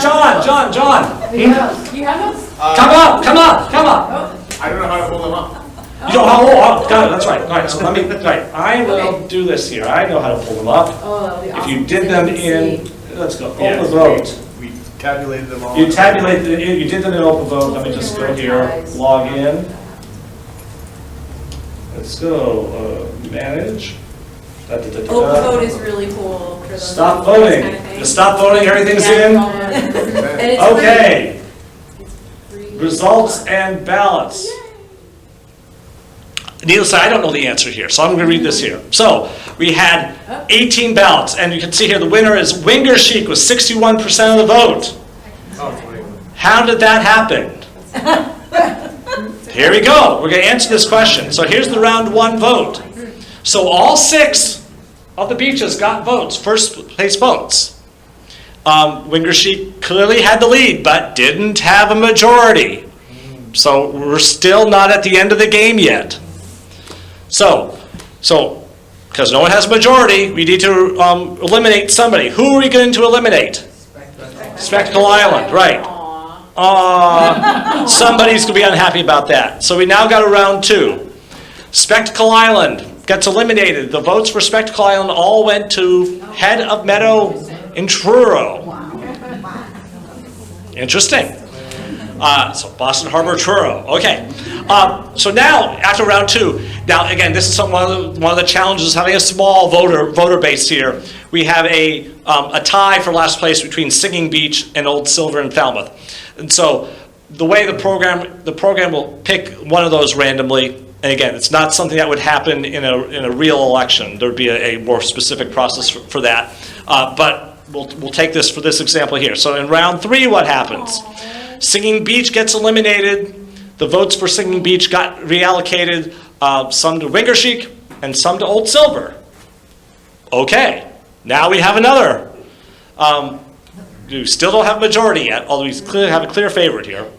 [SPEAKER 2] John!
[SPEAKER 4] You have those?
[SPEAKER 2] Come up!
[SPEAKER 11] I don't know how to hold them up.
[SPEAKER 2] You know how, oh, got it, that's right. All right, so let me, right, I will do this here. I know how to pull them up.
[SPEAKER 4] Oh, that'll be
[SPEAKER 2] If
[SPEAKER 4] awesome.
[SPEAKER 2] you did them in, let's go,
[SPEAKER 11] Yeah,
[SPEAKER 2] open vote.
[SPEAKER 11] We tabulated them all.
[SPEAKER 2] You tabulated, you did them in open vote. Let me just go here, log in. Let's go, manage.
[SPEAKER 4] Open vote is really cool for those.
[SPEAKER 2] Stop voting.
[SPEAKER 4] Kind of thing.
[SPEAKER 2] Just stop voting, everything's
[SPEAKER 4] Yeah,
[SPEAKER 2] in.
[SPEAKER 4] and it's
[SPEAKER 2] Okay,
[SPEAKER 4] free.
[SPEAKER 2] results and ballots. Needless to say, I don't know the answer here, so I'm going to read this here. So, we had 18 ballots, and you can see here the winner is Winger Chic with 61% of the vote. How did that happen? Here we go. We're going to answer this question. So here's the round one vote. So all 6 of the beaches got votes, first place votes. Winger Chic clearly had the lead, but didn't have a majority. So we're still not at the end of the game yet. So because no one has a majority, we need to eliminate somebody. Who are we going to eliminate? Spectacle Island, right. Somebody's going to be unhappy about that. So we now got a round 2. Spectacle Island gets eliminated. The votes for Spectacle Island all went to Head of Meadow in Truro. Interesting. So Boston Harbor, Truro. Okay. So now, after round 2, now again, this is one of the challenges having a small voter base here. We have a tie for last place between Singing Beach and Old Silver and Falmouth. And so the way the program will pick one of those randomly. And again, it's not something that would happen in a real election. There'd be a more specific process for that. But we'll take this for this example here. So in round 3, what happens? Singing Beach gets eliminated. The votes for Singing Beach got reallocated, some to Winger Chic and some to Old Silver. Okay, now we have another. We still don't have a majority yet, although we clearly have a clear favorite here.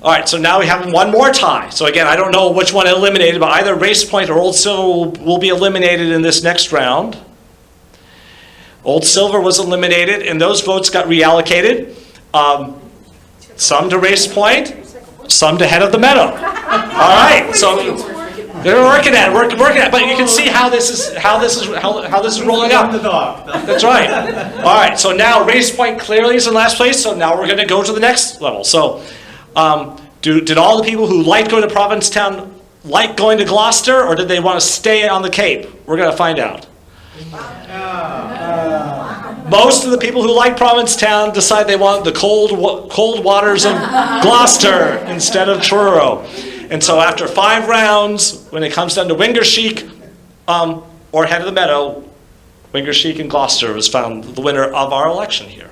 [SPEAKER 2] All right, so now we have one more tie. So again, I don't know which one eliminated, but either Race Point or Old Silver will be eliminated in this next round. Old Silver was eliminated, and those votes got reallocated. Some to Race Point, some to Head of the Meadow. All right, so they're working at it, but you can see how this is rolling up. That's right. All right, so now Race Point clearly is in last place, so now we're going to go to the next level. So did all the people who liked going to Provincetown like going to Gloucester, or did they want to stay on the Cape? We're going to find out. Most of the people who like Provincetown decide they want the cold waters of Gloucester instead of Truro. And so after 5 rounds, when it comes down to Winger Chic or Head of the Meadow, Winger Chic and Gloucester was found the winner of our election here.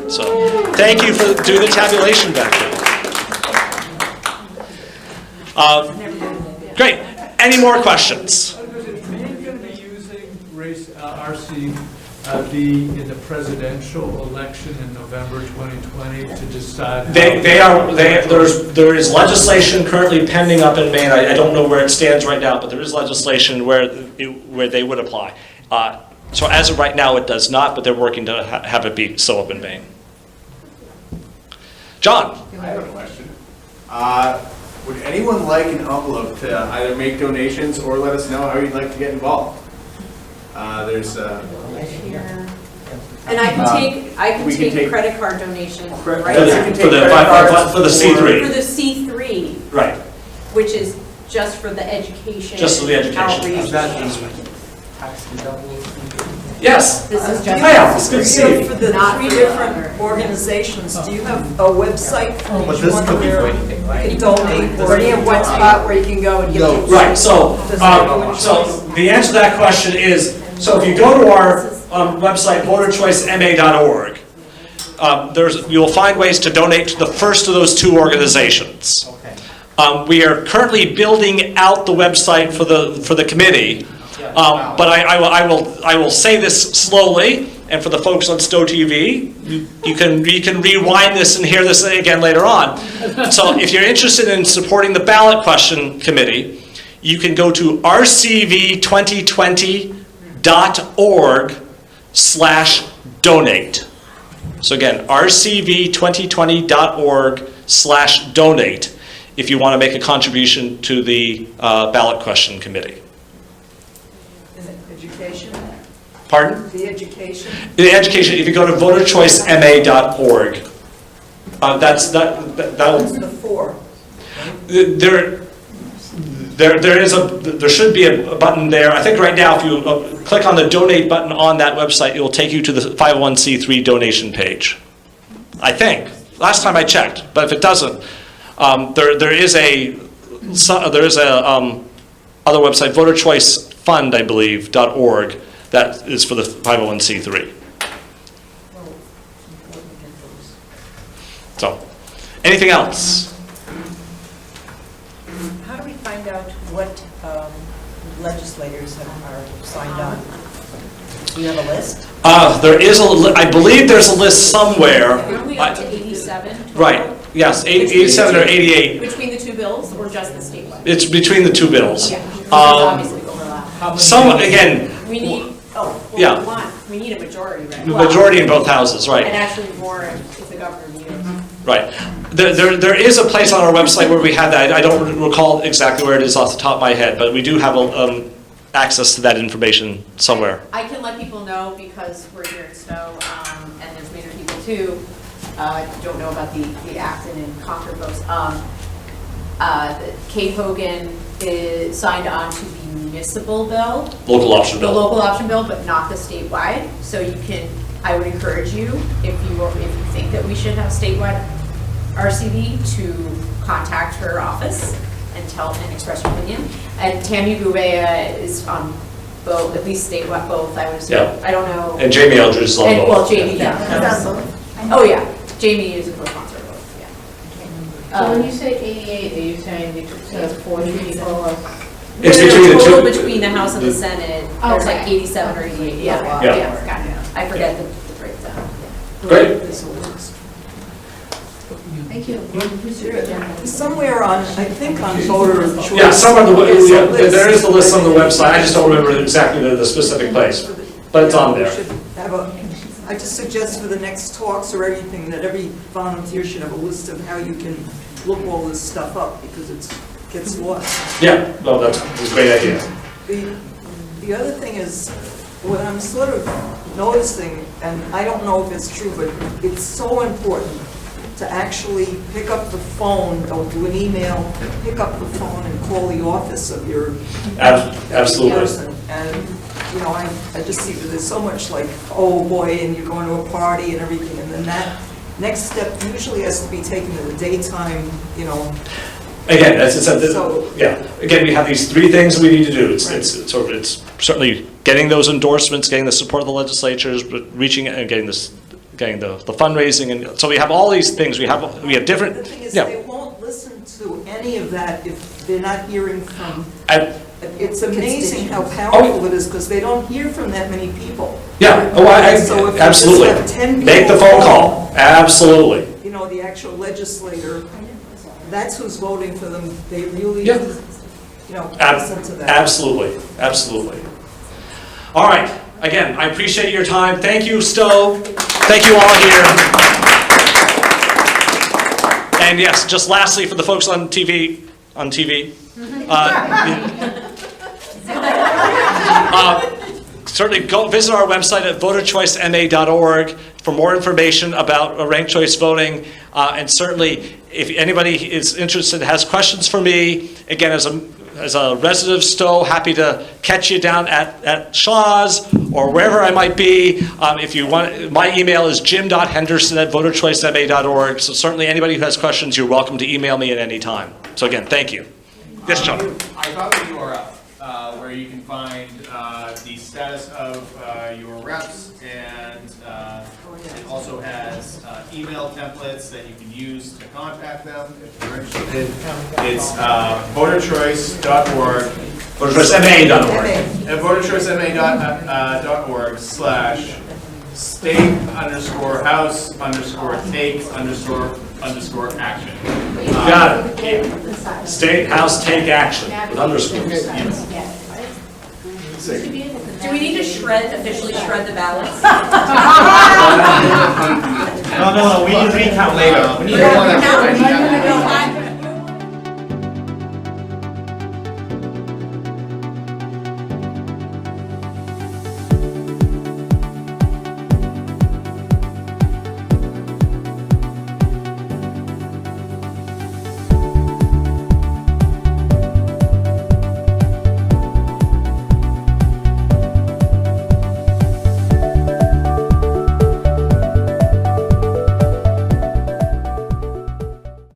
[SPEAKER 2] So thank you for doing the tabulation back there. Great. Any more questions?
[SPEAKER 9] Are you going to be using RC in the presidential election in November 2020 to decide?
[SPEAKER 2] There is legislation currently pending up in Maine. I don't know where it stands right now, but there is legislation where they would apply. So as of right now, it does not, but they're working to have it be so up in Maine. John?
[SPEAKER 6] I have a question.
[SPEAKER 11] Would anyone like an envelope to either make donations or let us know how you'd like to get involved? There's
[SPEAKER 4] And I can
[SPEAKER 11] we can
[SPEAKER 4] take
[SPEAKER 11] take-
[SPEAKER 4] credit card donations,
[SPEAKER 11] Credit-
[SPEAKER 4] right?
[SPEAKER 2] For
[SPEAKER 11] You
[SPEAKER 2] the,
[SPEAKER 11] can
[SPEAKER 2] for
[SPEAKER 11] take
[SPEAKER 2] the,
[SPEAKER 11] credit cards
[SPEAKER 2] for the
[SPEAKER 11] or-
[SPEAKER 2] C3.
[SPEAKER 4] For the C3,
[SPEAKER 2] Right,
[SPEAKER 4] which is just for the education.
[SPEAKER 2] Just for the education.
[SPEAKER 4] Outreach.
[SPEAKER 6] Is that tax deductible?
[SPEAKER 2] yes.
[SPEAKER 4] This is just.
[SPEAKER 2] Hi, it's good to see you.
[SPEAKER 13] For the
[SPEAKER 4] Not
[SPEAKER 13] three
[SPEAKER 4] for
[SPEAKER 13] different
[SPEAKER 4] other.
[SPEAKER 13] organizations, do you have a website for
[SPEAKER 6] But
[SPEAKER 13] each
[SPEAKER 6] this
[SPEAKER 13] one
[SPEAKER 6] could be for
[SPEAKER 13] where
[SPEAKER 6] anything,
[SPEAKER 13] you
[SPEAKER 6] right?
[SPEAKER 13] can donate?
[SPEAKER 4] Or do you have one spot where you can go and give?
[SPEAKER 6] No.
[SPEAKER 4] to-
[SPEAKER 2] Right, so,
[SPEAKER 13] Does everyone
[SPEAKER 2] so
[SPEAKER 13] choose?
[SPEAKER 2] the answer to that question is, so if you go to our website, voterchoicema.org, you'll find ways to donate to the first of those two organizations.
[SPEAKER 6] Okay.
[SPEAKER 2] We are currently building out the website for the committee, but I will say this slowly, and for the folks on Stow TV, you can rewind this and hear this again later on. So if you're interested in supporting the ballot question committee, you can go to rcv2020.org/donate. So again, rcv2020.org/donate if you want to make a contribution to the ballot question committee.
[SPEAKER 13] Is it education?
[SPEAKER 2] Pardon?
[SPEAKER 13] The education?
[SPEAKER 2] The education, if you go to voterchoicema.org, that'll,
[SPEAKER 13] What's the for?
[SPEAKER 2] there should be a button there. I think right now, if you click on the donate button on that website, it will take you to the 501c3 donation page. I think. Last time I checked, but if it doesn't, there is a other website, voterchoicefund, I believe, .org, that is for the 501c3. So, anything else?
[SPEAKER 13] How do we find out what legislators are signed on? Do you have a list?
[SPEAKER 2] There is I believe there's a list somewhere.
[SPEAKER 4] Aren't we up to 87? total?
[SPEAKER 2] Right, yes, 87 or 88.
[SPEAKER 4] Between the two bills or just the statewide?
[SPEAKER 2] It's between the two bills.
[SPEAKER 4] Yeah, because there's obviously overlap.
[SPEAKER 2] Some, again,
[SPEAKER 4] We need,
[SPEAKER 2] Yeah.
[SPEAKER 4] we need a majority, right?
[SPEAKER 2] majority in both houses,
[SPEAKER 4] And
[SPEAKER 2] right,
[SPEAKER 4] actually more if the governor vetoes.
[SPEAKER 2] right. There is a place on our website where we have that. I don't recall exactly where it is off the top of my head, but we do have access to that information somewhere.
[SPEAKER 4] I can let people know because we're here in Stow, and there's major people too, don't know about the Acton and Concord folks. Kate Hogan is signed on to the municipal bill.
[SPEAKER 2] Local option
[SPEAKER 4] The
[SPEAKER 2] bill.
[SPEAKER 4] local option bill, but not the statewide. So you can, I would encourage you, if you think that we should have statewide RCV, to contact her office and express your opinion. And Tammy Gouveia is on both, at least statewide, both, I would assume.
[SPEAKER 2] Yeah.
[SPEAKER 4] I don't know.
[SPEAKER 2] And Jamie Eldridge is on
[SPEAKER 4] And,
[SPEAKER 2] both.
[SPEAKER 4] well, Jamie, yeah. Oh, yeah, Jamie is a co-sponsor of both, yeah.
[SPEAKER 3] So when you say 88, are you saying because 40 people or?
[SPEAKER 2] It's
[SPEAKER 4] No,
[SPEAKER 2] between the
[SPEAKER 4] total
[SPEAKER 2] two.
[SPEAKER 4] between the House and the Senate, there's like
[SPEAKER 3] Okay.
[SPEAKER 4] 87 or 88, yeah,
[SPEAKER 2] Yeah.
[SPEAKER 4] yeah, got it. I forget the breakdown.
[SPEAKER 2] Great.
[SPEAKER 3] Thank you.
[SPEAKER 13] Somewhere on, I think on voter choice.
[SPEAKER 2] Yeah, some of
[SPEAKER 13] there's a list.
[SPEAKER 2] there is a list on the website. I just don't remember exactly the specific place, but it's on
[SPEAKER 13] We
[SPEAKER 2] there.
[SPEAKER 13] should have I just suggest for the next talks or anything, that every volunteer should have a list of how you can look all this stuff up, because it gets lost.
[SPEAKER 2] Yeah, well, that's a great idea.
[SPEAKER 13] The other thing is, what I'm sort of noticing, and I don't know if it's true, but it's so important to actually pick up the phone, or do an email, pick up the phone and call the office of your
[SPEAKER 2] Absolutely.
[SPEAKER 13] person. And, you know, I just see that there's so much like, oh boy, and you're going to a party and everything, and then that next step usually has to be taken in the daytime, you know.
[SPEAKER 2] Again, as I said,
[SPEAKER 13] So-
[SPEAKER 2] yeah, again, we have these three things we need to do. It's certainly getting those endorsements, getting the support of the legislatures, but reaching and getting the fundraising, and so we have all these things. We have different.
[SPEAKER 13] The thing is,
[SPEAKER 2] Yeah.
[SPEAKER 13] they won't listen to any of that if they're not hearing from,
[SPEAKER 2] I-
[SPEAKER 13] it's amazing how powerful it is, because they don't hear from that many people.
[SPEAKER 2] Yeah. Oh,
[SPEAKER 13] So if you
[SPEAKER 2] absolutely.
[SPEAKER 13] just have 10
[SPEAKER 2] Make the
[SPEAKER 13] people
[SPEAKER 2] phone call. Absolutely.
[SPEAKER 13] You know, the actual legislator, that's who's voting for them. They really,
[SPEAKER 2] Yeah.
[SPEAKER 13] you know, listen to that.
[SPEAKER 2] Absolutely. Absolutely. All right. Again, I appreciate your time. Thank you, Stow. Thank you all here. And yes, just lastly, for the folks on TV, on TV. Certainly go visit our website at voterchoicema.org for more information about ranked choice voting. And certainly, if anybody is interested, has questions for me, again, as a resident of Stow, happy to catch you down at Shaw's or wherever I might be. If you want, my email is jim.henderson@voterchoicema.org. So certainly anybody who has questions, you're welcome to email me at any time. So again, thank you. Yes, John.
[SPEAKER 11] I found the URL where you can find the status of your reps, and it also has email templates that you can use to contact them if you're interested. It's voterchoice.org.
[SPEAKER 2] voterchoicema.org.
[SPEAKER 11] At voterchoicema.org/state_house_take_action.
[SPEAKER 2] Got it. State House Take Action with underscores.
[SPEAKER 4] Do we need to officially shred the ballots?
[SPEAKER 6] No, we need to recount later. We need to recount.